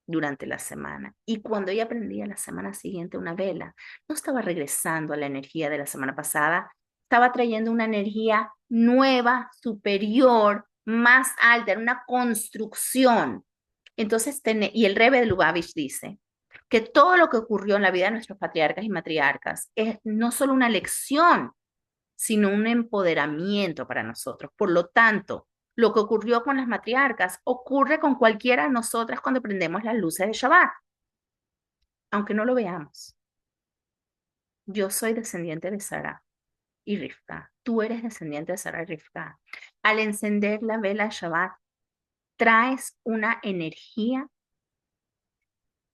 durante la semana. Y cuando ella prendía la semana siguiente una vela, no estaba regresando a la energía de la semana pasada, estaba trayendo una energía nueva, superior, más alta, era una construcción. Entonces, y el Rebbe de Lubavitch dice que todo lo que ocurrió en la vida de nuestros patriarcas y matriarcas es no solo una lección, sino un empoderamiento para nosotros. Por lo tanto, lo que ocurrió con las matriarcas ocurre con cualquiera de nosotras cuando prendemos las luces de Shabbat, aunque no lo veamos. Yo soy descendiente de Sara y Rivka. Tú eres descendiente de Sara y Rivka. Al encender la vela de Shabbat, traes una energía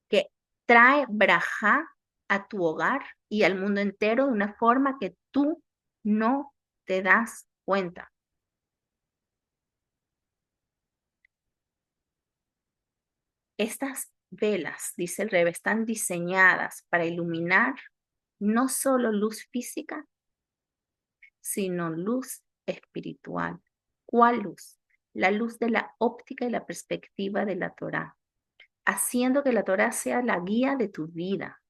que trae brajá a tu hogar y al mundo entero de una forma que tú no te das cuenta. Estas velas, dice el Rebbe, están diseñadas para iluminar no solo luz física, sino luz espiritual. ¿Cuál luz? La luz de la óptica y la perspectiva de la Torá, haciendo que la Torá sea la guía de tu vida,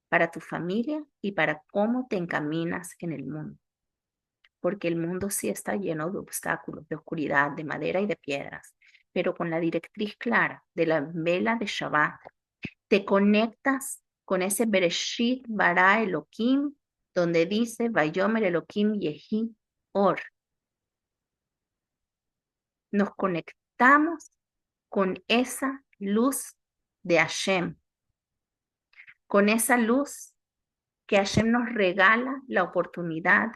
para tu familia y para cómo te encaminas en el mundo. Porque el mundo sí está lleno de obstáculos, de oscuridad, de madera y de piedras, pero con la directriz clara de la vela de Shabbat, te conectas con ese Bereshit bara Elohim, donde dice Vayomer Elohim Yehi Or. Nos conectamos con esa luz de Hashem, con esa luz que Hashem nos regala la oportunidad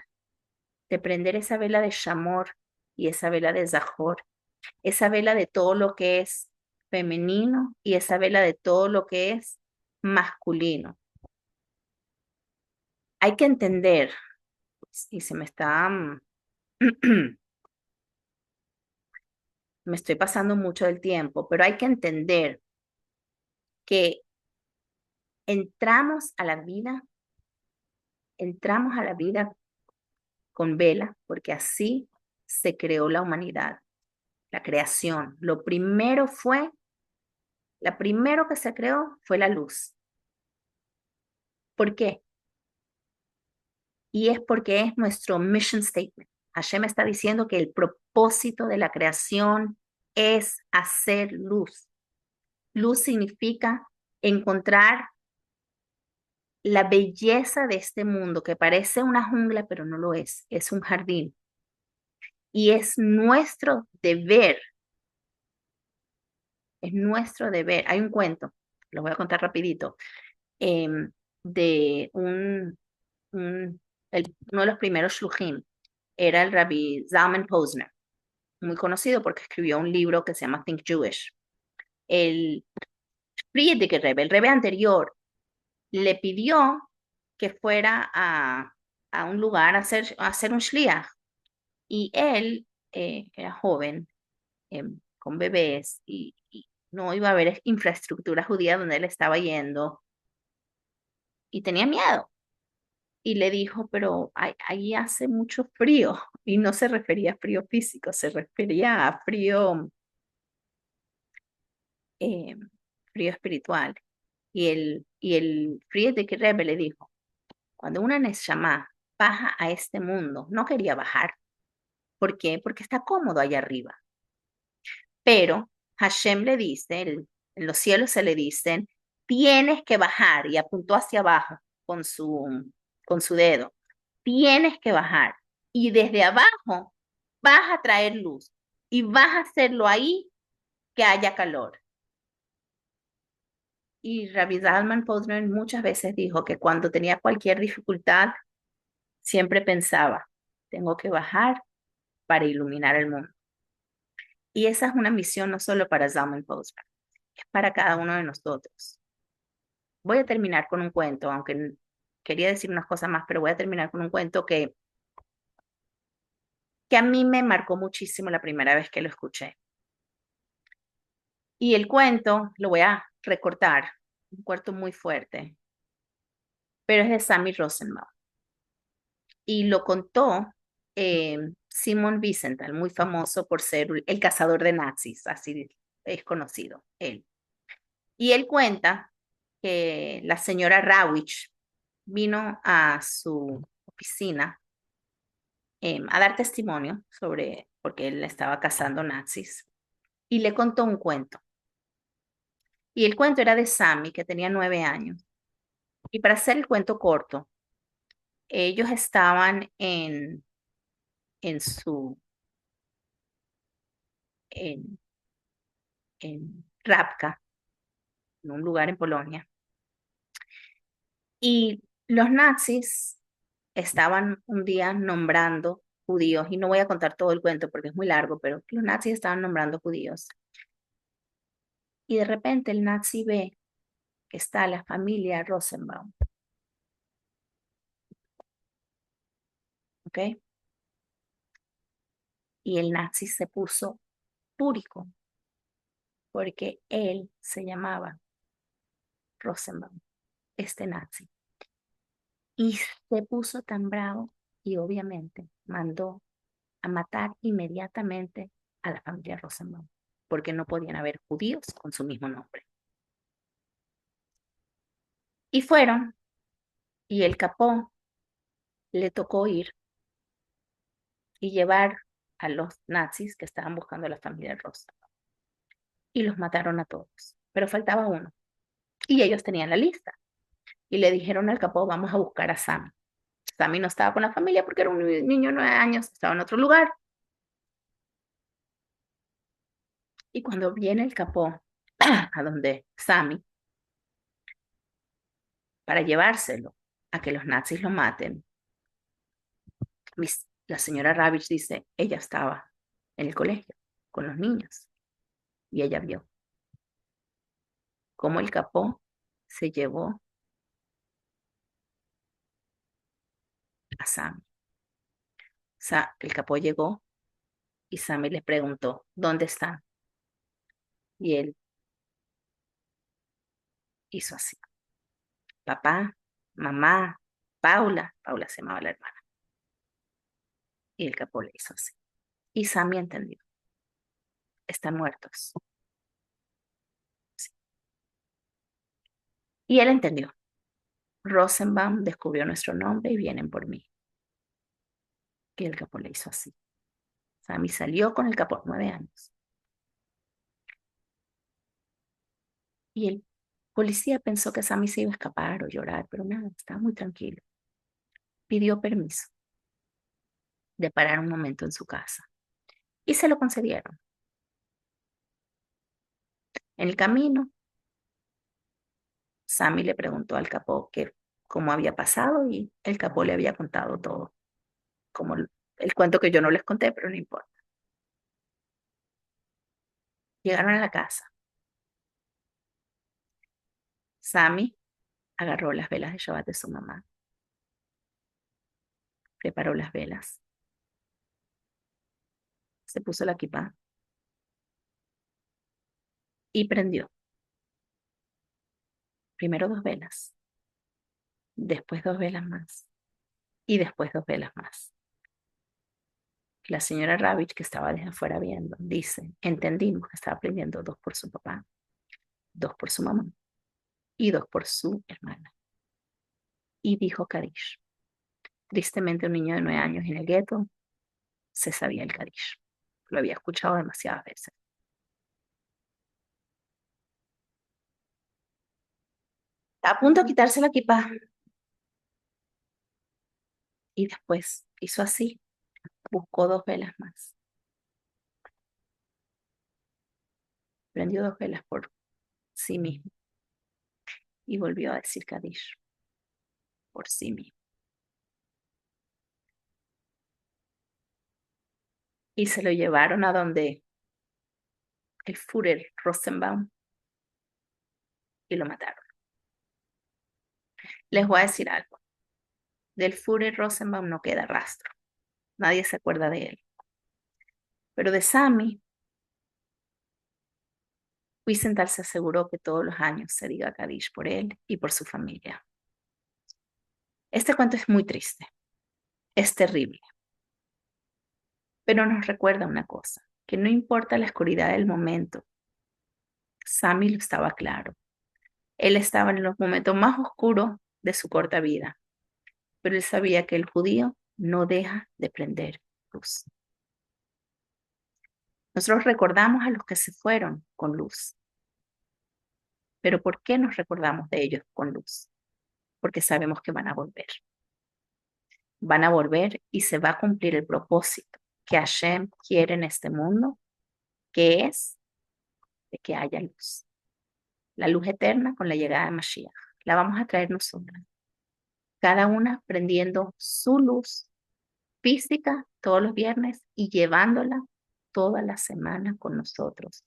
de prender esa vela de Shamor y esa vela de Zahor, esa vela de todo lo que es femenino y esa vela de todo lo que es masculino. Hay que entender, y se me está, me estoy pasando mucho del tiempo, pero hay que entender que entramos a la vida, entramos a la vida con vela, porque así se creó la humanidad, la creación. La primero que se creó fue la luz. ¿Por qué? Y es porque es nuestro mission statement. Hashem está diciendo que el propósito de la creación es hacer luz. Luz significa encontrar la belleza de este mundo que parece una jungla, pero no lo es un jardín. Y es nuestro deber, es nuestro deber. Hay un cuento, lo voy a contar rapidito, de uno de los primeros shluchim, era el Rabbi Zalman Posner, muy conocido porque escribió un libro que se llama Think Jewish. El Frierdiker Rebbe, el Rebbe anterior, le pidió que fuera a un lugar a hacer un shliach. Y él era joven, con bebés, y no iba a haber infraestructura judía donde él estaba yendo, y tenía miedo. Y le dijo, pero ahí hace mucho frío, y no se refería a frío físico, se refería a eh, frío espiritual. Y el Frierdiker Rebbe le dijo, cuando una Neshama baja a este mundo, no quería bajar. ¿Por qué? Porque está cómodo allá arriba. Pero Hashem le dice, en los cielos se le dicen, tienes que bajar, y apuntó hacia abajo con su dedo. Tienes que bajar. Y desde abajo vas a traer luz. Y vas a hacerlo ahí que haya calor. Y Rabbi Zalman Posner muchas veces dijo que cuando tenía cualquier dificultad, siempre pensaba, tengo que bajar para iluminar el mundo. Y esa es una misión no solo para Zalman Posner, es para cada uno de nosotros. Voy a terminar con un cuento, aunque quería decir unas cosas más, pero voy a terminar con un cuento que a mí me marcó muchísimo la primera vez que lo escuché. Y el cuento lo voy a recortar, un cuento muy fuerte, pero es de Sammy Rosenbaum. Y lo contó Simon Wiesenthal, muy famoso por ser el cazador de nazis, así es conocido él. Y él cuenta que la señora Rawich vino a su oficina a dar testimonio sobre, porque él estaba cazando nazis, y le contó un cuento. Y el cuento era de Sammy, que tenía 9 años. Y para hacer el cuento corto, ellos estaban en su, en, en Rabka, en un lugar en Polonia. Y los nazis estaban un día nombrando judíos, y no voy a contar todo el cuento porque es muy largo, pero los nazis estaban nombrando judíos. Y de repente el nazi ve que está la familia Rosenbaum, ¿ok? Y el nazi se puso púrico porque él se llamaba Rosenbaum, este nazi. Y se puso tan bravo y obviamente mandó a matar inmediatamente a la familia Rosenbaum, porque no podían haber judíos con su mismo nombre. Y fueron, y el capó le tocó ir y llevar a los nazis que estaban buscando a la familia Rosenbaum. Y los mataron a todos, pero faltaba uno. Y ellos tenían la lista. Y le dijeron al capó, vamos a buscar a Sammy. Sammy no estaba con la familia porque era un niño de 9 años, estaba en otro lugar. Y cuando viene el capó a donde Sammy, para llevárselo a que los nazis lo maten, la señora Ravitch dice, ella estaba en el colegio con los niños y ella vio cómo el capó se llevó a Sammy. El capó llegó y Sammy le preguntó, ¿dónde están? Y él hizo así, papá, mamá, Paula se llamaba la hermana, y el capó le hizo así. Y Sammy entendió, están muertos. Sí. Y él entendió, Rosenbaum descubrió nuestro nombre y vienen por mí. Y el capó le hizo así. Sammy salió con el capó, 9 años. Y el policía pensó que Sammy se iba a escapar o llorar, pero nada, estaba muy tranquilo. Pidió permiso de parar un momento en su casa y se lo concedieron. En el camino, Sammy le preguntó al capó cómo había pasado y el capó le había contado todo, como el cuento que yo no les conté, pero no importa. Llegaron a la casa. Sammy agarró las velas de Shabbat de su mamá, preparó las velas, se puso la kipá y prendió primero 2 velas, después 2 velas más y después 2 velas más. La señora Ravitch, que estaba desde afuera viendo, dice, entendimos que estaba prendiendo 2 por su papá, 2 por su mamá y 2 por su hermana. Y dijo Kadish. Tristemente, un niño de 9 años en el gueto se sabía el Kadish. Lo había escuchado demasiadas veces. A punto de quitarse la kippah. Y después hizo así. Buscó 2 velas más. Prendió 2 velas por sí mismo. Y volvió a decir Kadish por sí mismo. Y se lo llevaron a donde el Führer Rosenbaum y lo mataron. Les voy a decir algo. Del Führer Rosenbaum no queda rastro. Nadie se acuerda de él. Pero de Sammy, Wiesenthal se aseguró que todos los años se diga Kadish por él y por su familia. Este cuento es muy triste, es terrible, pero nos recuerda una cosa, que no importa la oscuridad del momento, Sammy lo estaba claro. Él estaba en los momentos más oscuros de su corta vida, pero él sabía que el judío no deja de prender luz. Nosotros recordamos a los que se fueron con luz, pero ¿por qué nos recordamos de ellos con luz? Porque sabemos que van a volver. Van a volver y se va a cumplir el propósito que Hashem quiere en este mundo, que es de que haya luz. La luz eterna con la llegada de Mashiach. La vamos a traer nosotras. Cada una prendiendo su luz física todos los viernes y llevándola toda la semana con nosotros,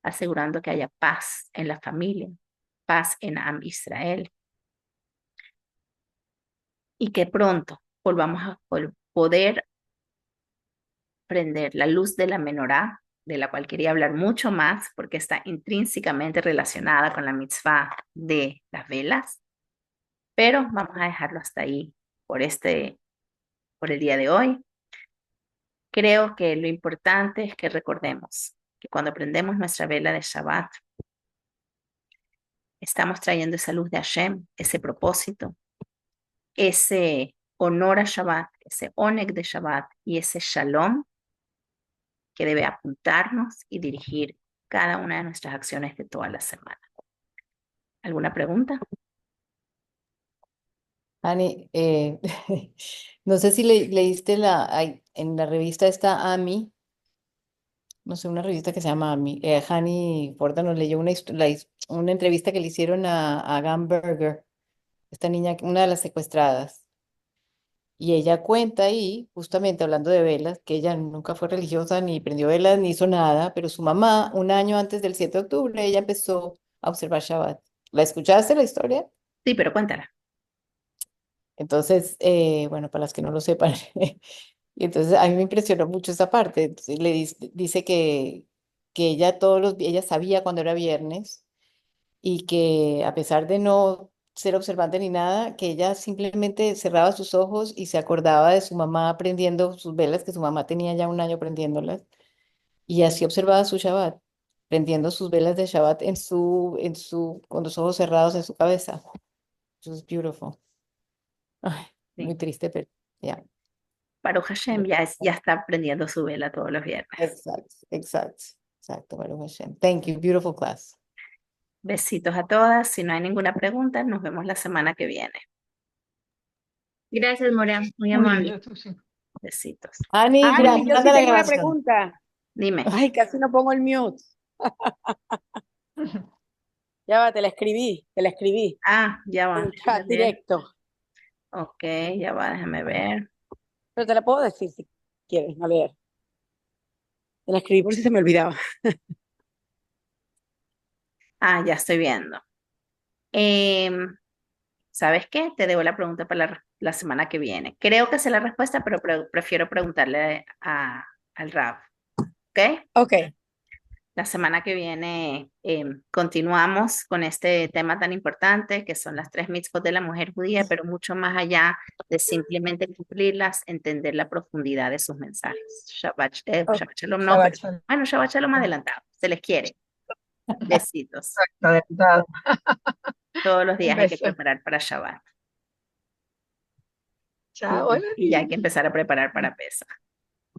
asegurando que haya paz en la familia, paz en Am Israel y que pronto volvamos a poder prender la luz de la menorá, de la cual quería hablar mucho más porque está intrínsecamente relacionada con la mitzvah de las velas, pero vamos a dejarlo hasta ahí por el día de hoy. Creo que lo importante es que recordemos que cuando prendemos nuestra vela de Shabbat, estamos trayendo esa luz de Hashem, ese propósito, ese honor a Shabbat, ese oneg de Shabbat y ese shalom que debe apuntarnos y dirigir cada una de nuestras acciones de toda la semana. ¿Alguna pregunta? Ani, no sé si leíste en la revista esta AMI, no sé, una revista que se llama AMI. Hani Porta nos leyó una entrevista que le hicieron a Gamberger, esta niña, una de las secuestradas. Y ella cuenta ahí, justamente hablando de velas, que ella nunca fue religiosa, ni prendió velas, ni hizo nada, pero su mamá, un año antes del 7 de octubre, ella empezó a observar Shabbat. ¿La escuchaste la historia? Sí, pero cuéntala. Entonces, bueno, para las que no lo sepan, y entonces a mí me impresionó mucho esa parte. Entonces, dice que ella ella sabía cuando era viernes y que a pesar de no ser observante ni nada, que ella simplemente cerraba sus ojos y se acordaba de su mamá prendiendo sus velas, que su mamá tenía ya un año prendiéndolas, y así observaba su Shabbat, prendiendo sus velas de Shabbat con los ojos cerrados en su cabeza. It was beautiful. Ay, Sí. muy triste, pero ya. Baruch Hashem ya está prendiendo su vela todos los viernes. Exacto, exacto, exacto, Baruch Hashem. Thank you, beautiful class. Besitos a todas. Si no hay ninguna pregunta, nos vemos la semana que viene. Gracias, Morea, muy Muy amable. linda tú, sí. Besitos. Ani, Ani, yo sí manda la tengo una grabación. pregunta. Dime. Ay, casi no pongo el mute. Ya va, te la escribí Ah, ya va. en Déjame chat ver. directo. Ok, ya va, déjame ver. Pero te la puedo decir si quieres, a ver. Te la escribí por si se me olvidaba. Ah, ya estoy viendo. Em, ¿Sabes qué? Te debo la pregunta para la semana que viene. Creo que sé la respuesta, pero prefiero preguntarle al Rab. ¿Ok? Ok, La semana que viene continuamos con este tema tan importante que son las tres mitzvot de la mujer judía, pero mucho más allá de simplemente cumplirlas, entender la profundidad de sus mensajes. ok. Shabbat Shalom no, pero Shabbat shalom. bueno, Shabbat Shalom adelantado. Se les quiere. Besitos. Adelantado. Todos los Un días hay que beso. preparar para Shabbat Chao. y ya hay que empezar a preparar para Pesach.